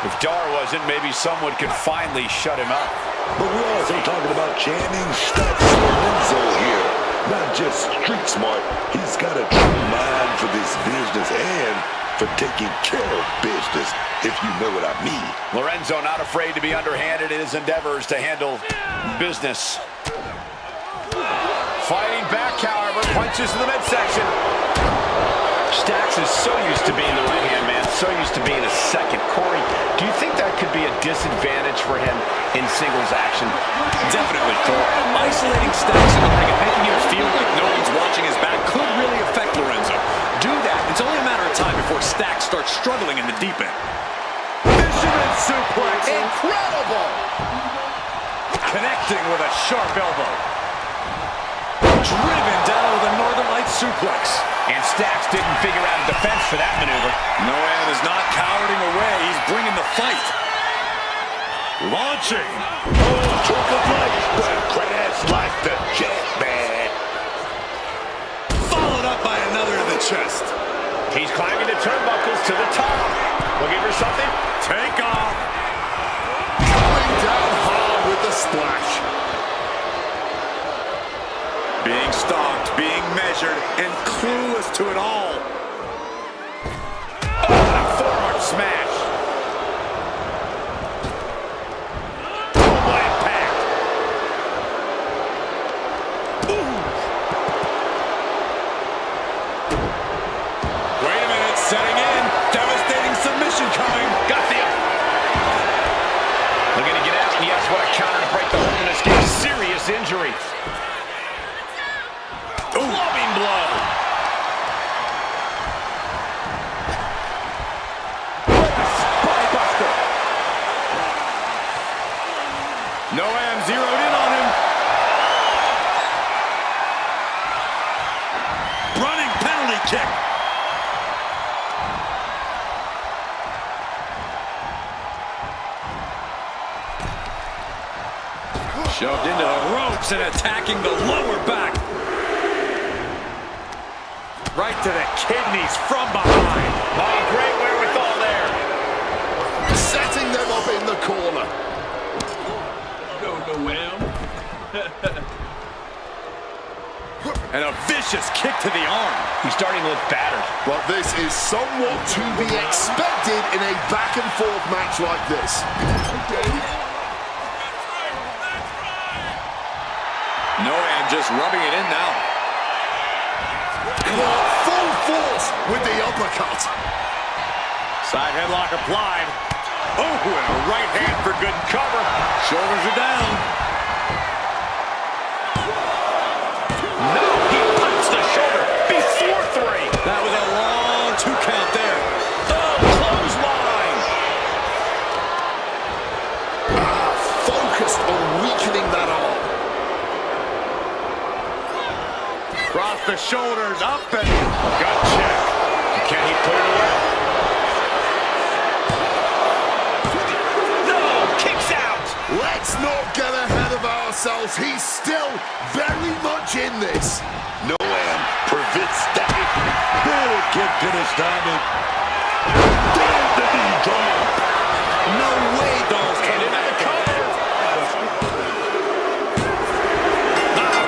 If Dar wasn't, maybe someone could finally shut him up. But we're also talking about Channing Stacks Lorenzo here. Not just street smart, he's got a true mind for this business and for taking care of business, if you know what I mean. Lorenzo not afraid to be underhanded in his endeavors to handle business. Fighting back, however, punches in the midsection. Stacks is so used to being the right-hand man, so used to being a second. Corey, do you think that could be a disadvantage for him in singles action? Definitely, Cole. Isolating Stacks in the ring and making him feel like no one's watching his back could really affect Lorenzo. Do that, it's only a matter of time before Stacks starts struggling in the deep end. Fisherman suplex. Incredible! Connecting with a sharp elbow. Driven down with a Northern Lights suplex. And Stacks didn't figure out a defense for that maneuver. Noam is not cowering away. He's bringing the fight. Launching. Oh, triple flight, but crash like the jet, man. Followed up by another to the chest. He's climbing the turnbuckles to the top. Looking for something? Take off. Coming down hard with the splash. Being stalked, being measured, and clueless to it all. Oh, and a forearm smash. Oh, what impact. Ooh. Wait a minute, setting in. Devastating submission coming. Got the up. Looking to get out, and yes, what a counter to break the hold and escape serious injury. Clubbing blow. Spinebuster. Noam zeroed in on him. Running penalty kick. Shoved into the ropes and attacking the lower back. Right to the kidneys from behind. Oh, great wherewithal there. Setting them up in the corner. Go, Noam. And a vicious kick to the arm. He's starting to look battered. But this is somewhat to be expected in a back-and-forth match like this. Noam just rubbing it in now. Full force with the uppercut. Side headlock applied. Oh, and a right hand for good cover. Shoulders are down. No, he punched the shoulder before 3. That was a long 2 count there. Oh, clothesline. Focused on weakening that arm. Cross the shoulders, up and gut check. Can he put it away? No, kicks out. Let's not get ahead of ourselves. He's still very much in this. Noam prevents that. Big kick to the stomach. Down the knee drop. No way Dolph's coming back.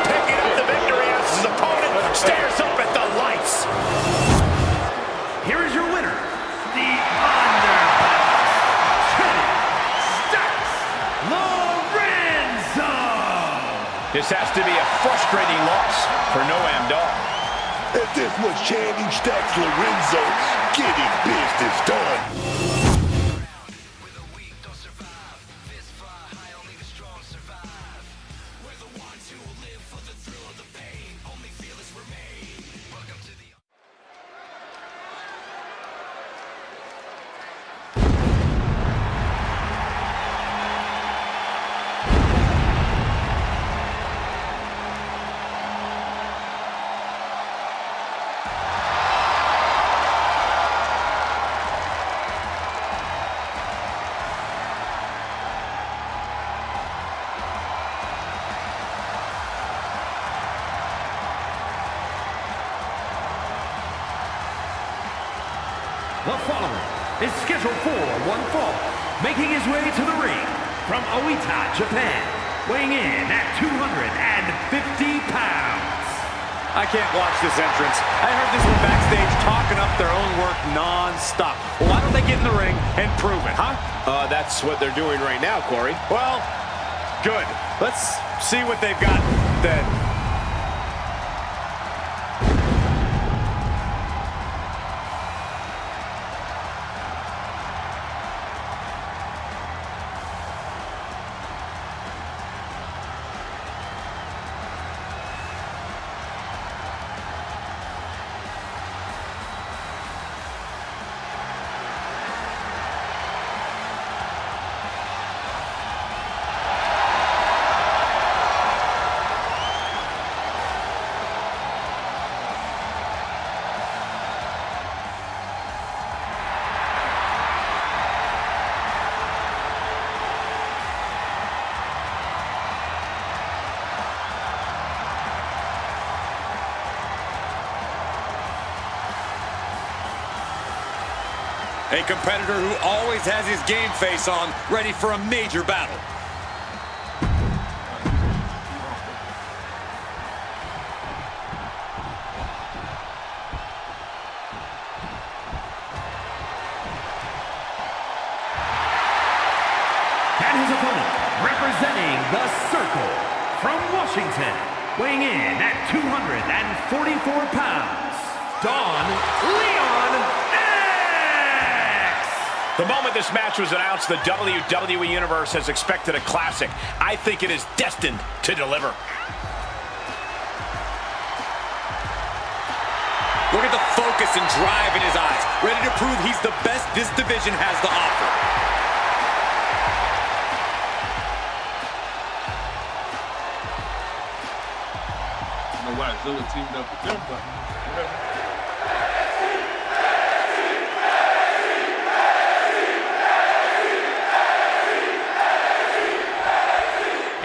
Picking up the victory as his opponent stares up at the lights. Here is your winner, the Lorenzo. This has to be a frustrating loss for Noam Dar. And this was Channing Stacks Lorenzo getting business done. The following is scheduled for one fall, making his way to the ring from Oita, Japan, weighing in at 250 pounds. I can't watch this entrance. I heard this one backstage talking up their own work non-stop. Well, why don't they get in the ring and prove it, huh? That's what they're doing right now, Corey. Well, good. Let's see what they've got then. A competitor who always has his game face on, ready for a major battle. And his opponent, representing the Circle from Washington, weighing in at 244 pounds, Don Leon. The moment this match was announced, the WWE Universe has expected a classic. I think it is destined to deliver. Look at the focus and drive in his eyes, ready to prove he's the best this division has to offer. I don't know why Zilla teamed up with them, but whatever.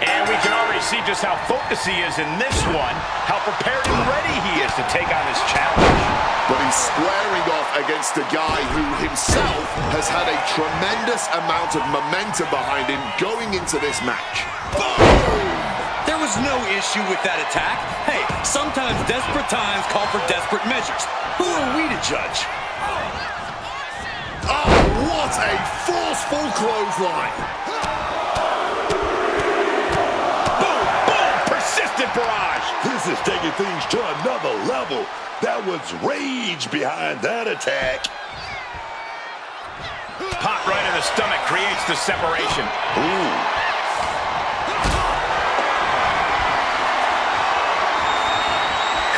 And we can already see just how focused he is in this one, how prepared and ready he is to take on this challenge. But he's squaring off against a guy who himself has had a tremendous amount of momentum behind him going into this match. Boom! There was no issue with that attack. Hey, sometimes desperate times call for desperate measures. Who are we to judge? Oh, what a forceful clothesline! Boom, boom, persistent This is taking things to another level. That was rage behind that attack. Pop right in the stomach creates the separation. Ooh.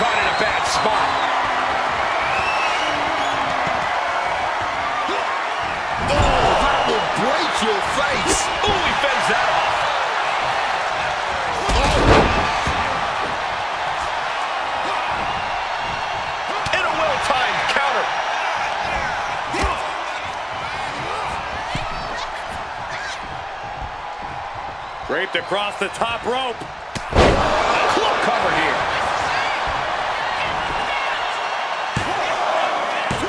Caught in a bad spot. Oh, that will break your face. Ooh, he fends that off. And a well-timed counter. Draped across the top rope. Club cover here.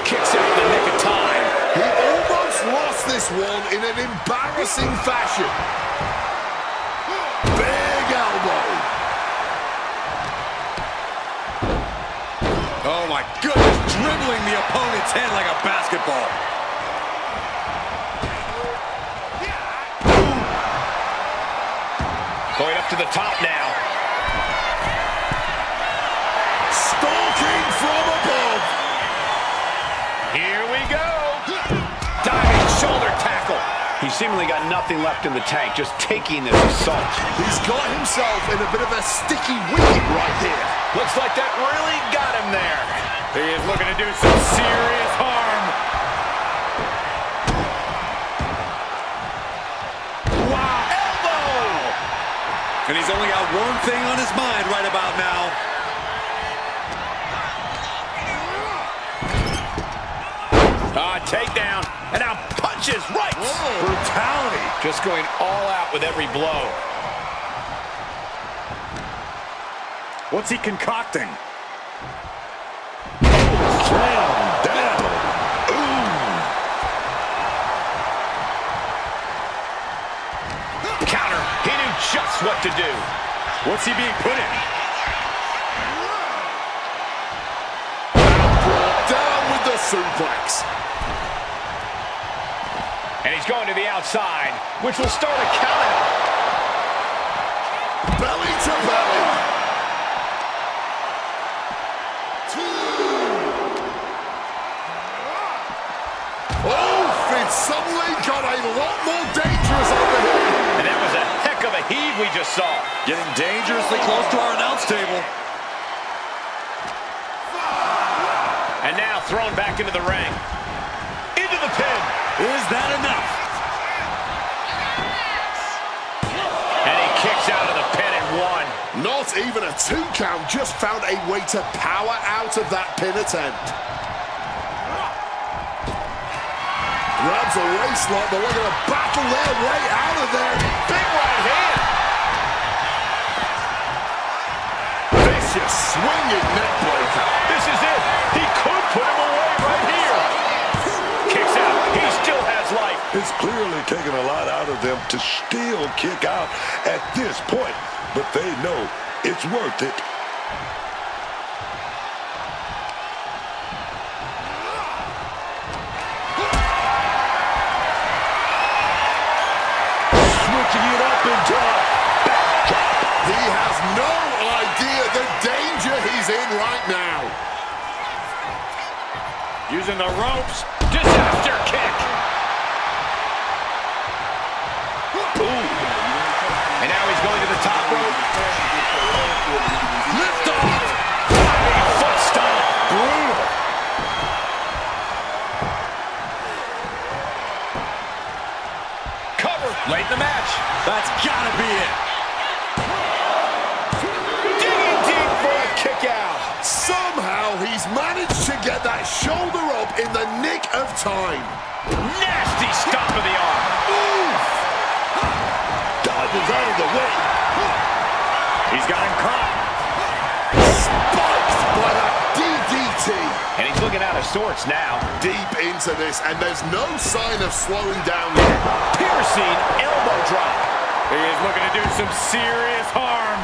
Kicks out in the nick of time. He almost lost this one in an embarrassing fashion. Big elbow. Oh my goodness, dribbling the opponent's head like a basketball. Going up to the top now. Stalking from above. Here we go. Diving shoulder tackle. He's seemingly got nothing left in the tank, just taking this assault. He's got himself in a bit of a sticky wicket right here. Looks like that really got him there. He is looking to do some serious harm. Wow. Elbow. And he's only got one thing on his mind right about now. Takedown. And now punches right. Whoa. Brutality. Just going all out with every blow. What's he concocting? Slam down. Ooh. Counter. He knew just what to do. What's he being put in? Brought down with the suplex. And he's going to the outside, which will start a count out. Belly to belly. 2. Oh, it suddenly got a lot more dangerous over here. And that was a heck of a heave we just saw. Getting dangerously close to our announce table. And now thrown back into the ring. Into the pin. Is that enough? And he kicks out of the pin and 1. Not even a 2 count, just found a way to power out of that pin attempt. Grabs a waistlock, but we're going to battle their way out of there. Big right hand. Vicious swinging neck breaker. This is it. He could put him away right here. Kicks out. He still has life. It's clearly taken a lot out of them to still kick out at this point, but they know it's worth it. Switching it up into a backdrop. He has no idea the danger he's in right now. Using the ropes. Disaster kick. Ooh. And now he's going to the top rope. Lift off. Big foot stomp. Brutal. Cover. Late in the match. That's gotta be it. Digging deep for a kick out. Somehow he's managed to get that shoulder up in the nick of time. Nasty stomp of the arm. Oof! Dodges out of the way. He's got him caught. Spiked by that DDT. And he's looking out of sorts now. Deep into this, and there's no sign of slowing down yet. Piercing elbow drop. He is looking to do some serious harm.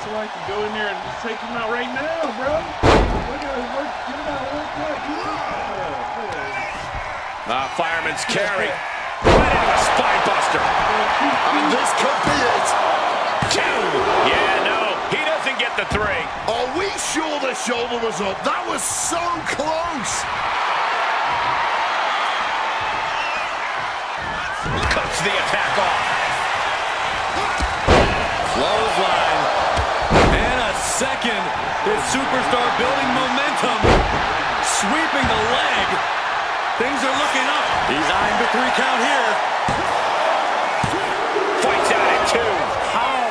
So I can go in there and just take him out right now, bro. Look at him work. Get him out. Work. Fireman's carry. Right into a spine buster. And this could be it. 2. Yeah, no, he doesn't get the 3. Are we sure the shoulder was up? That was so close. Cuts the attack off. Clothesline. And a second. This superstar building momentum. Sweeping the leg. Things are looking up. He's eyeing the 3 count here. Fights out at 2. How?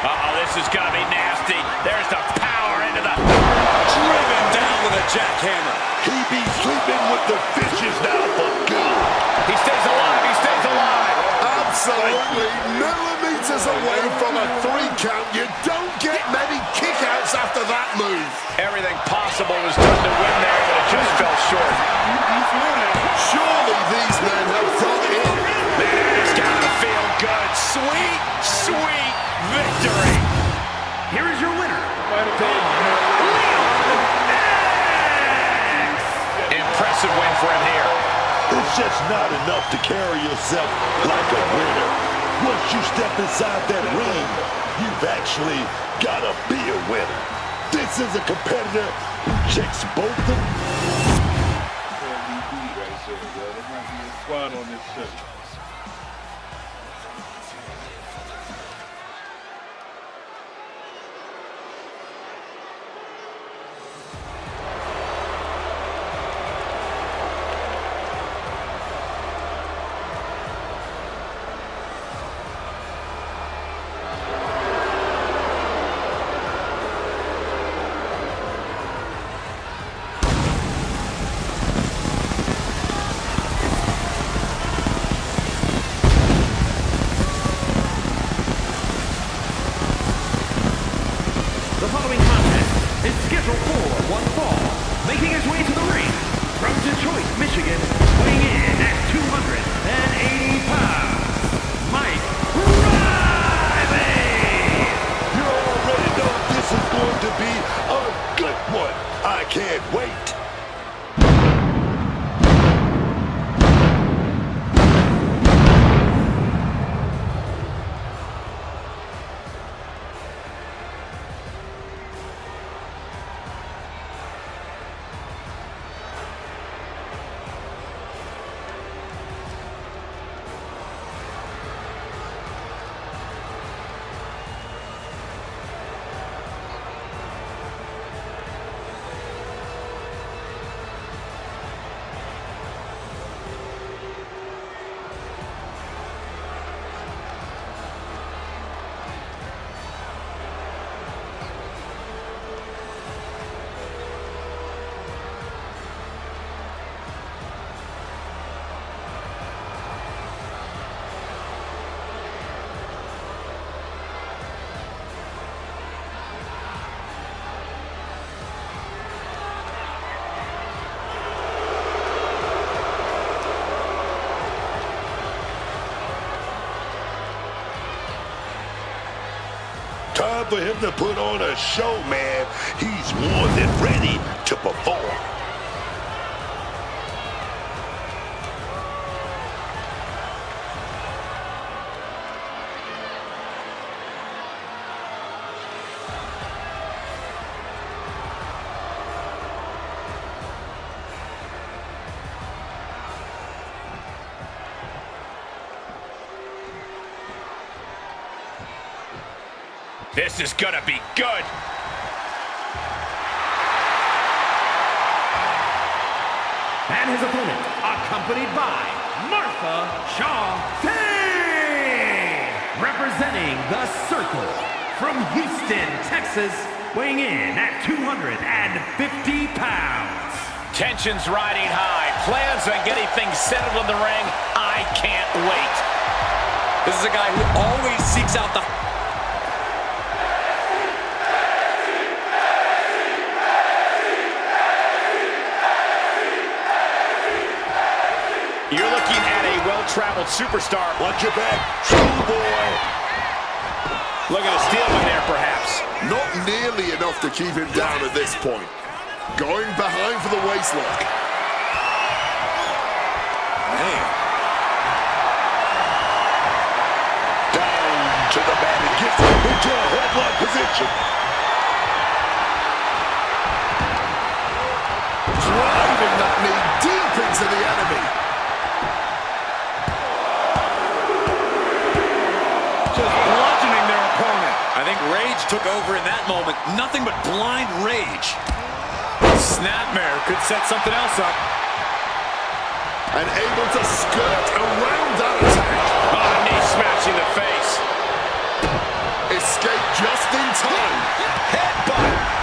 Uh-oh, this is gonna be nasty. There's the power into the... Driven down with a jackhammer. He be sleeping with the fishes now for good. He stays alive, he stays alive. Absolutely millimeters away from a 3 count. You don't get many kickouts after that move. Everything possible was done to win there, but it just fell short. Surely these men have done it. It's gotta feel good. Sweet, sweet victory. Here is your winner, Impressive win for him here. It's just not enough to carry yourself like a winner. Once you step inside that ring, you've actually got to be a winner. This is a competitor who checks both of Right there, yo. There might be a squad on this shit. The following contest is scheduled for one fall. Making his way to the ring from Detroit, Michigan, weighing in at 280 pounds, Mike Riley! You already know this is going to be a good one. I can't wait. Time for him to put on a show, man. He's more than ready to perform. This is gonna be good. And his opponent, accompanied by Martha Shaw Tay, representing the Circle from Houston, Texas, weighing in at 250 pounds. Tensions riding high. Plans on getting things settled in the ring. I can't wait. This is a guy who always seeks out the... You're looking at a well-traveled superstar. Watch your back, schoolboy. Looking to steal him there, perhaps. Not nearly enough to keep him down at this point. Going behind for the waistlock. Man. Down to the mat and gets into a headlock position. Driving that knee deep into the enemy. Just bludgeoning their opponent. I think rage took over in that moment. Nothing but blind rage. Snapmare could set something else up. And able to skirt around that attack. Oh, knee smashing the face. Escape just in time. Headbutt.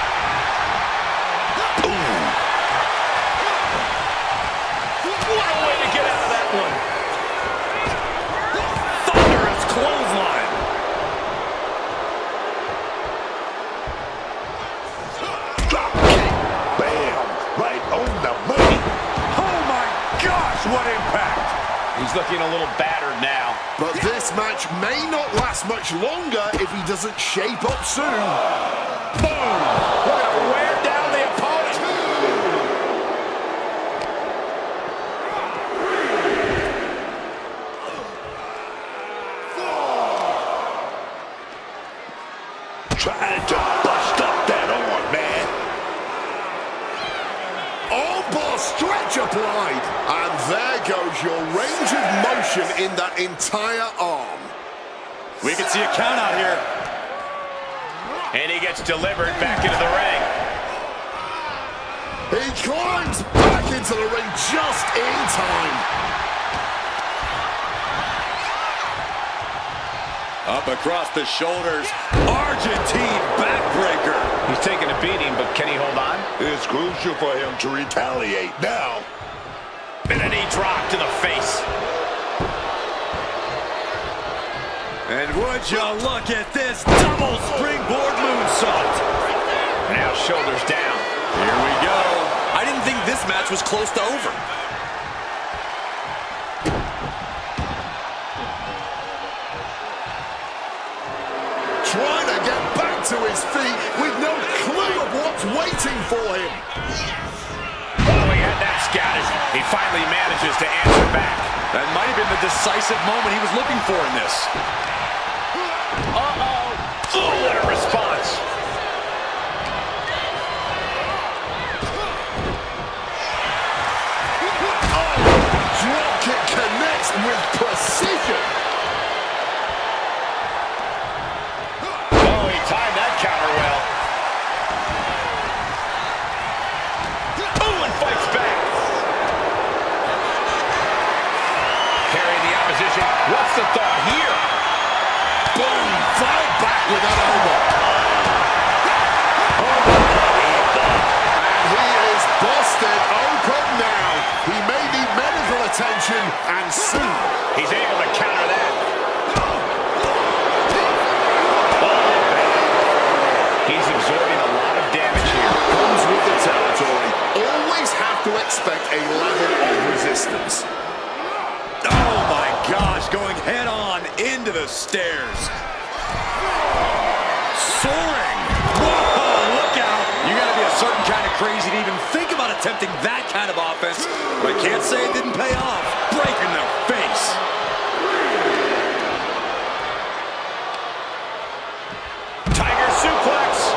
What a way to get out of that one. Thunderous clothesline. Drop kick. Bam. Right on the money. Oh my gosh, what impact. He's looking a little battered now. But this match may not last much longer if he doesn't shape up soon. Boom. We're going to wear down the opponent. Trying to bust up that arm, man. Armbar stretch applied. And there goes your range of motion in that entire arm. We can see a count out here. And he gets delivered back into the ring. He climbs back into the ring just in time. Up across the shoulders, Argentine backbreaker. He's taking a beating, but can he hold on? It's crucial for him to retaliate now. And a knee drop to the face. And would you look at this double springboard moonsault. Now shoulders down. Here we go. I didn't think this match was close to over. Trying to get back to his feet with no clue of what's waiting for him. Oh, he had that scouted. He finally manages to answer back. That might have been the decisive moment he was looking for in this. Uh-oh. Oh, what a response. Drop kick connects with precision. Oh, he timed that counter well. Oh, and fights back. Carrying the opposition. What's the thought here? Boom! Fight back with that elbow. And he is busted open now. He may need medical attention, and soon. He's able to counter that. He's absorbing a lot of damage here. Comes with the territory. Always have to expect a level of resistance. Oh my gosh, going head on into the stairs. Soaring. Whoa, look out. You gotta be a certain kind of crazy to even think about attempting that kind of offense. But I can't say it didn't pay off. Breaking their face. Tiger suplex.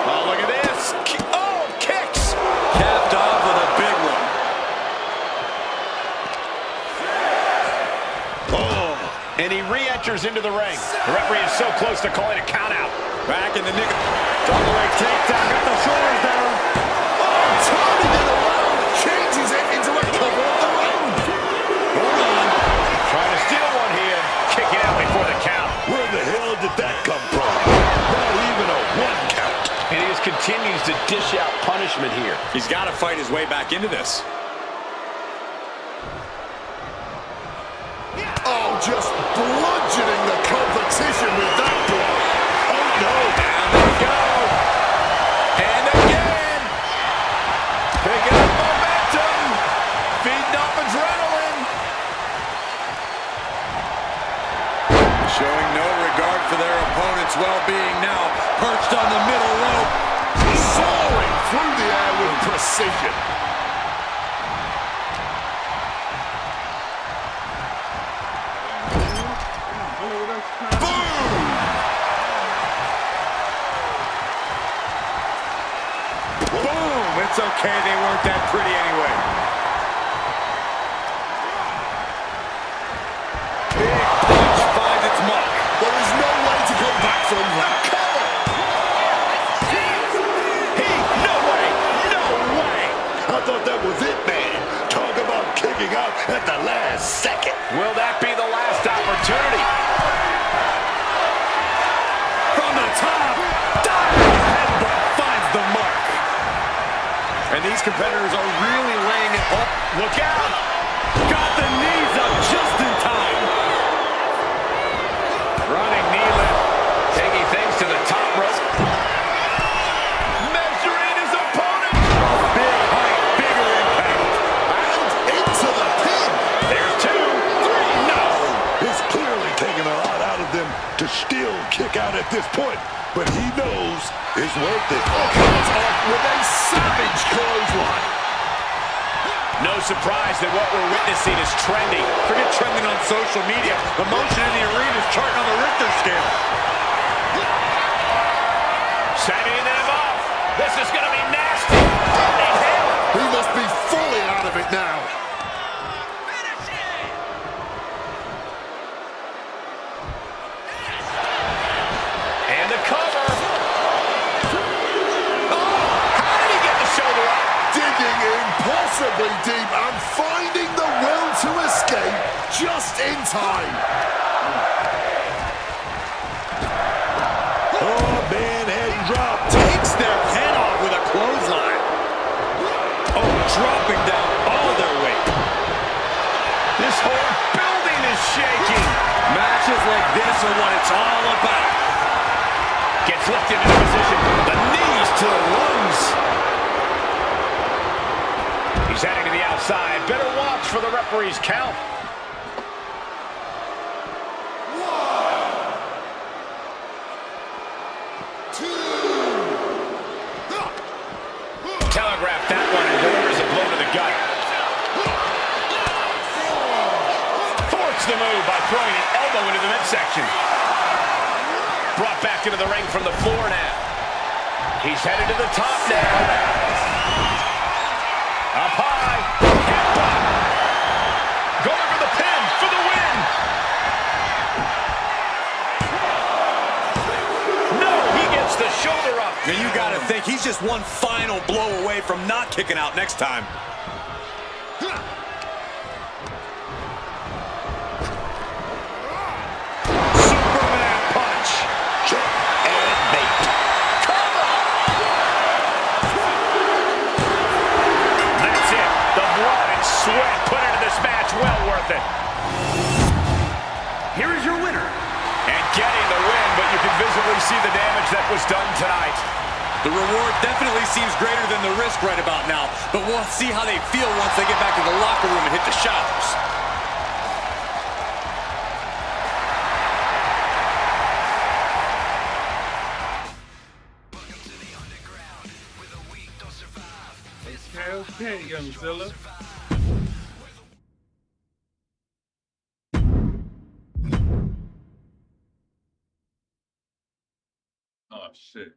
Oh, look at this. Oh, kicks. Capped off with a big one. Oh, and he re-enters into the ring. The referee is so close to calling a count out. Back in the nick. Double leg takedown. Got the shoulders down. Oh, turning it around. Changes it into a cover of the ring. Hold on. Trying to steal one here. Kicking out before the count. Where the hell did that come from? Not even a one count. And he just continues to dish out punishment here. He's got to fight his way back into this. Oh, just bludgeoning the competition with that blow. Oh, no. Down they go. And again. Picking up momentum. Feeding off adrenaline. Showing no regard for their opponent's well-being now. Perched on the middle rope. Soaring through the air with precision. Boom! It's okay, they weren't that pretty anyway. Big punch finds its mark. There is no way to come back from that cover. No way! No way! I thought that was it, man. Talk about kicking out at the last second. Will that be the last opportunity? From the top, diving headbutt finds the mark. And these competitors are really laying it up. Look out! Got the knees up just in time. Running knee lift. Taking things to the top rope. Measuring his opponent. Big height, bigger impact. And into the pin. There's 2, 3, no! It's clearly taking a lot out of them to still kick out at this point, but he knows it's worth it. Comes off with a savage clothesline. No surprise that what we're witnessing is trending. Forget trending on social media. The motion in the arena is charting on the Richter scale. Setting him up. This is going to be nasty. Burning him. He must be fully out of it now. And the cover. Oh, how did he get the shoulder up? Digging impossibly deep and finding the will to escape just in time. Oh, man, head drop. Takes their head off with a clothesline. Oh, dropping down all their weight. This whole building is shaking. Matches like this are what it's all about. Gets lifted into position. The knees to the lungs. He's heading to the outside. Better watch for the referee's count. Telegraph that one and delivers a blow to the gut. Force the move by throwing an elbow into the midsection. Brought back into the ring from the floor now. He's headed to the top now. Up high. Headbutt. Going for the pin for the win. No, he gets the shoulder up. Now you gotta think he's just one final blow away from not kicking out next time. Superman punch. And bait. That's it. The blood and sweat put into this match. Well worth it. Here is your winner. And getting the win, but you can visibly see the damage that was done tonight. The reward definitely seems greater than the risk right about now, but we'll see how they feel once they get back to the locker room and hit the showers. Okay, young Zilla. Oh, shit.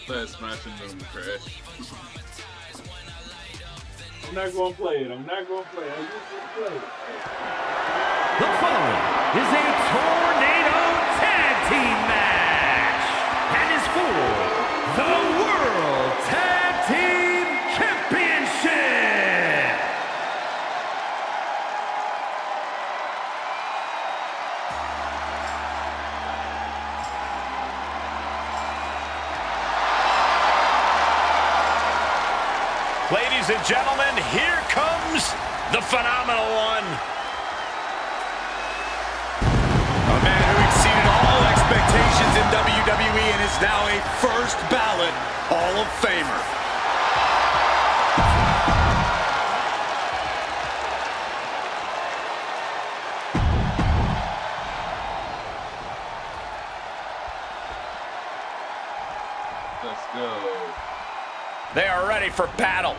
Last match in the crash. I'm not gonna play it. I'm not gonna play it. I used to play it. The following is a tornado tag team match and is for the World Tag Team Championship. Ladies and gentlemen, here comes the phenomenal one. A man who exceeded all expectations in WWE and is now a first ballot Hall of Famer. Let's go. They are ready for battle.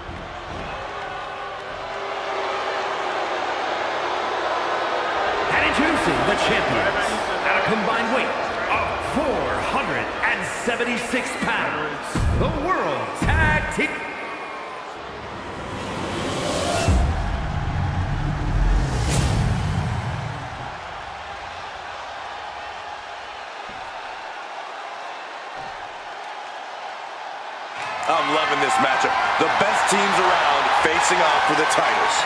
And introducing the champions at a combined weight of 476 pounds, the World Tag Team. I'm loving this matchup. The best teams around facing off for the titles.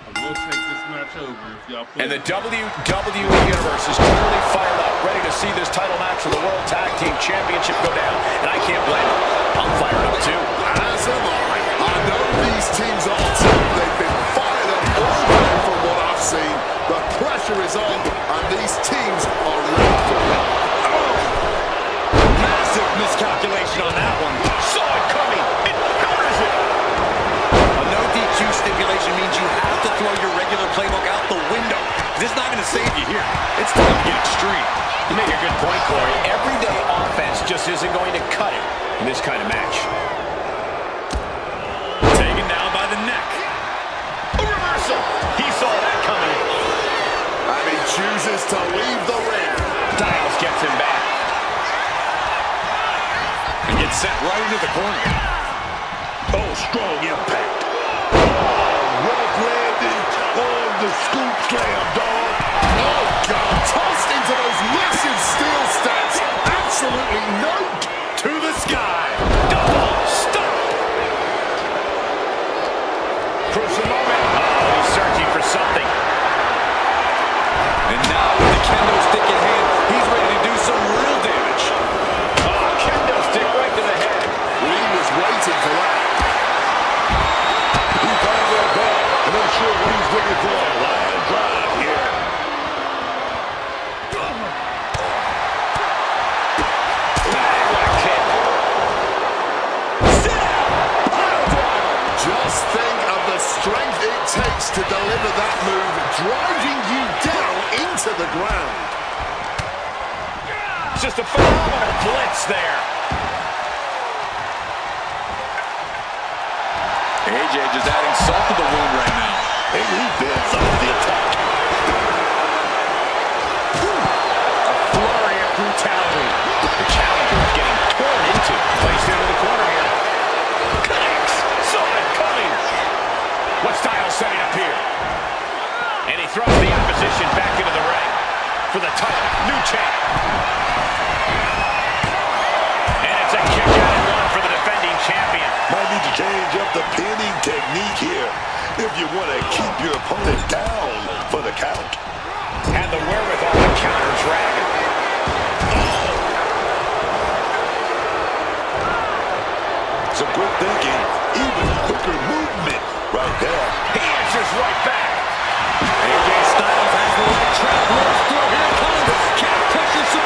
I will take this match over if y'all play. And the WWE Universe is clearly fired up, ready to see this title match for the World Tag Team Championship go down. And I can't blame them. I'm fired up too. As am I. I know these teams are too. They've been fired up all day from what I've seen. The pressure is on, and these teams are ready for it. Massive miscalculation on that one. Saw it coming. It counters it. A no DQ stipulation means you have to throw your regular playbook out the window. This is not going to save you here. It's time to get extreme. You make a good point, Corey. Everyday offense just isn't going to cut it in this kind of match. Taken down by the neck. A reversal. He saw that coming. And he chooses to leave the ring. Styles gets him back. And gets sent right into the corner. Oh, strong impact. Oh, rope landing on the scoop slam, dog. Oh, God. Tossed into those massive steel steps. Absolutely noped. To the sky. Double stop. Crucial moment. Oh, he's searching for something. And now with the kendo stick in hand, he's ready to do some real damage. Oh, kendo stick right to the head. Lee was waiting for that. He found that ball, and I'm sure what he's looking for. A line drive here. What a kick. Sit out. Pile driver. Just think of the strength it takes to deliver that move, driving you down into the ground. Just a phenomenal blitz there. AJ just adding salt to the wound right now. And he bends off the attack. A flurry of brutality. The challenger is getting torn into. Placed into the corner here. Connects. Saw it coming. What style setting up here? And he throws the opposition back into the ring. For the title, new champ. And it's a kick out and one for the defending champion. Might need to change up the pinning technique here if you want to keep your opponent down for the count. Had the wherewithal to counter Dragon. Some quick thinking, even quicker movement right there. He answers right back. AJ Styles has the leg trap. Rolls through. Here it comes. Calf crusher.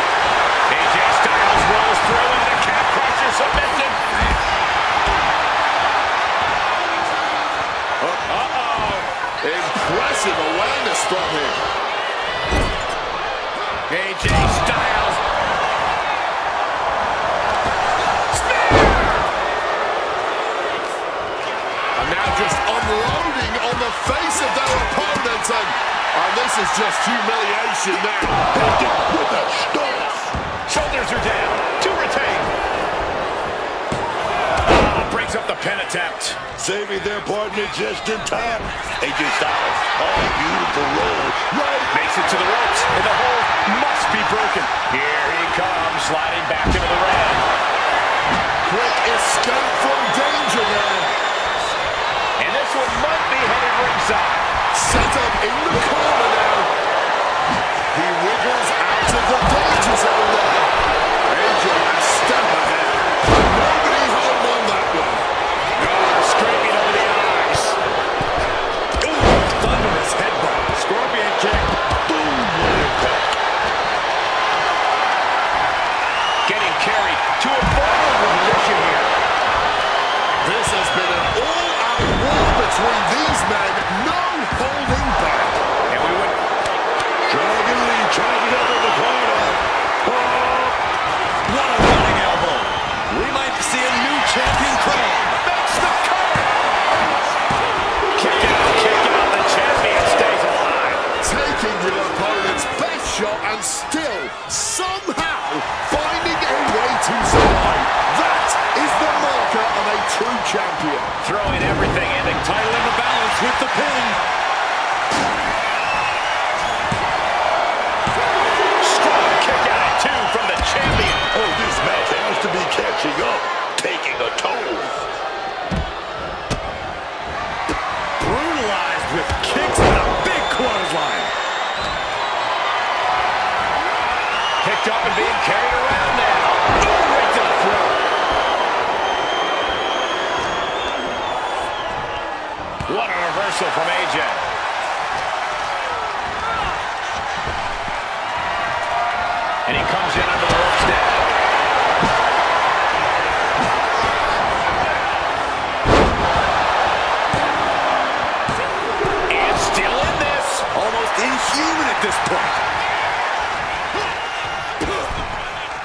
AJ Styles rolls through into the calf crusher submission. Impressive awareness from him. AJ Styles. And now just unloading on the face of their opponent. And this is just humiliation now. Ended with a stomp. Shoulders are down. To retain. Breaks up the pin attempt. Saving their partner just in time. AJ Styles. Oh, beautiful roll. Right. Makes it to the ropes. And the hold must be broken. Here he comes. Sliding back into the ring. Quick escape from danger there. And this one might be headed ringside. Set up in the corner now. He wiggles out of the danger reversal from AJ. And he comes in under the ropes now. And still in this. Almost inhuman at this point.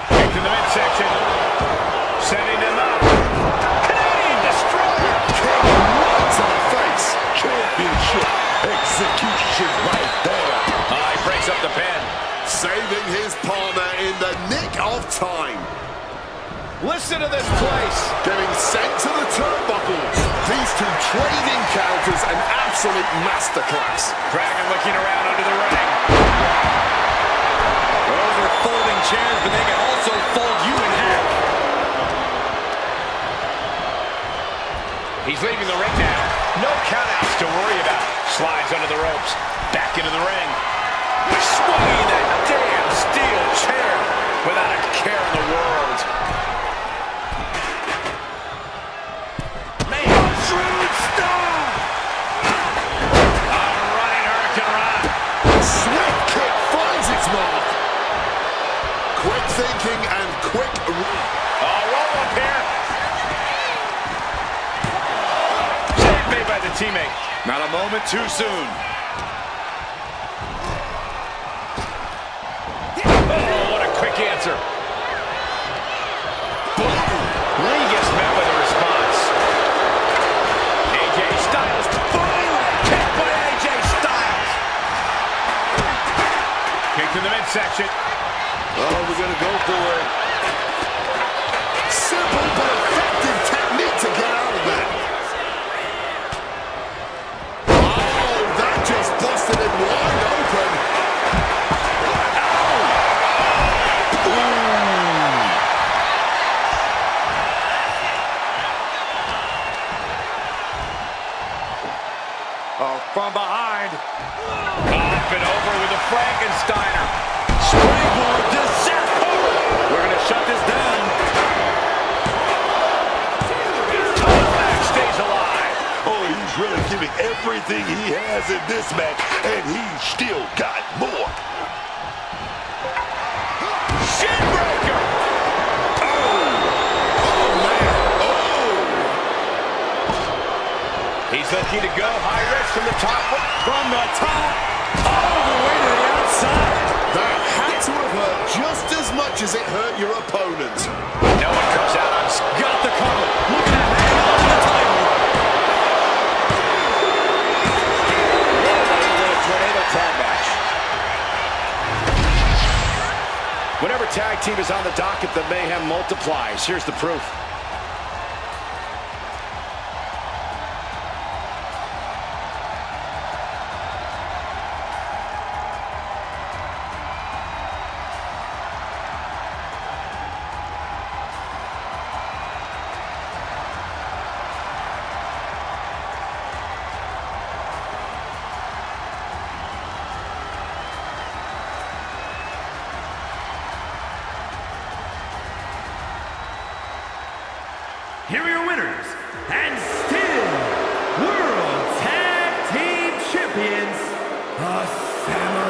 Kick to the midsection. Setting him up. Canadian destroyer. Kick right to the face. Championship execution right there. He breaks up the pin. Saving his partner in the nick of time. Listen to this place. Getting sent to the turnbuckles. These two trading counters, an absolute masterclass. Dragon looking around under the ring. Those are folding chairs, but they can also fold you in half. He's leaving the ring now. No countouts to worry about. Slides under the ropes. Back into the ring. Swinging that damn steel chair without a care in the world. Man, true star! Running Hurricane Run. Swift kick finds its mark. Quick thinking and quick... Roll up here. Save made by the teammate. Not a moment too soon. What a quick answer. Boom. Lee gets met with a response. AJ Styles. Boom. Kick by AJ Styles. Kick to the midsection. Oh, we're going to go for it. Simple but effective technique to get out of that. Oh, that just busted him wide open. From behind. Up and over with a Frankensteiner. Springboard disaster. We're going to shut this down. Max stays alive. Oh, he's really giving everything he has in this match, and he's still got more. Shinbreaker. He's looking to go high risk from the top. From the top. All the way to the outside. That had to have hurt just as much as it hurt your opponent. No one comes out on. Got the cover. Looking to hang on to the title. Tornado tag match. Whenever tag team is on the docket, the mayhem multiplies. Here's the proof. Here are your winners, and still World Tag Team Champions, the Samurai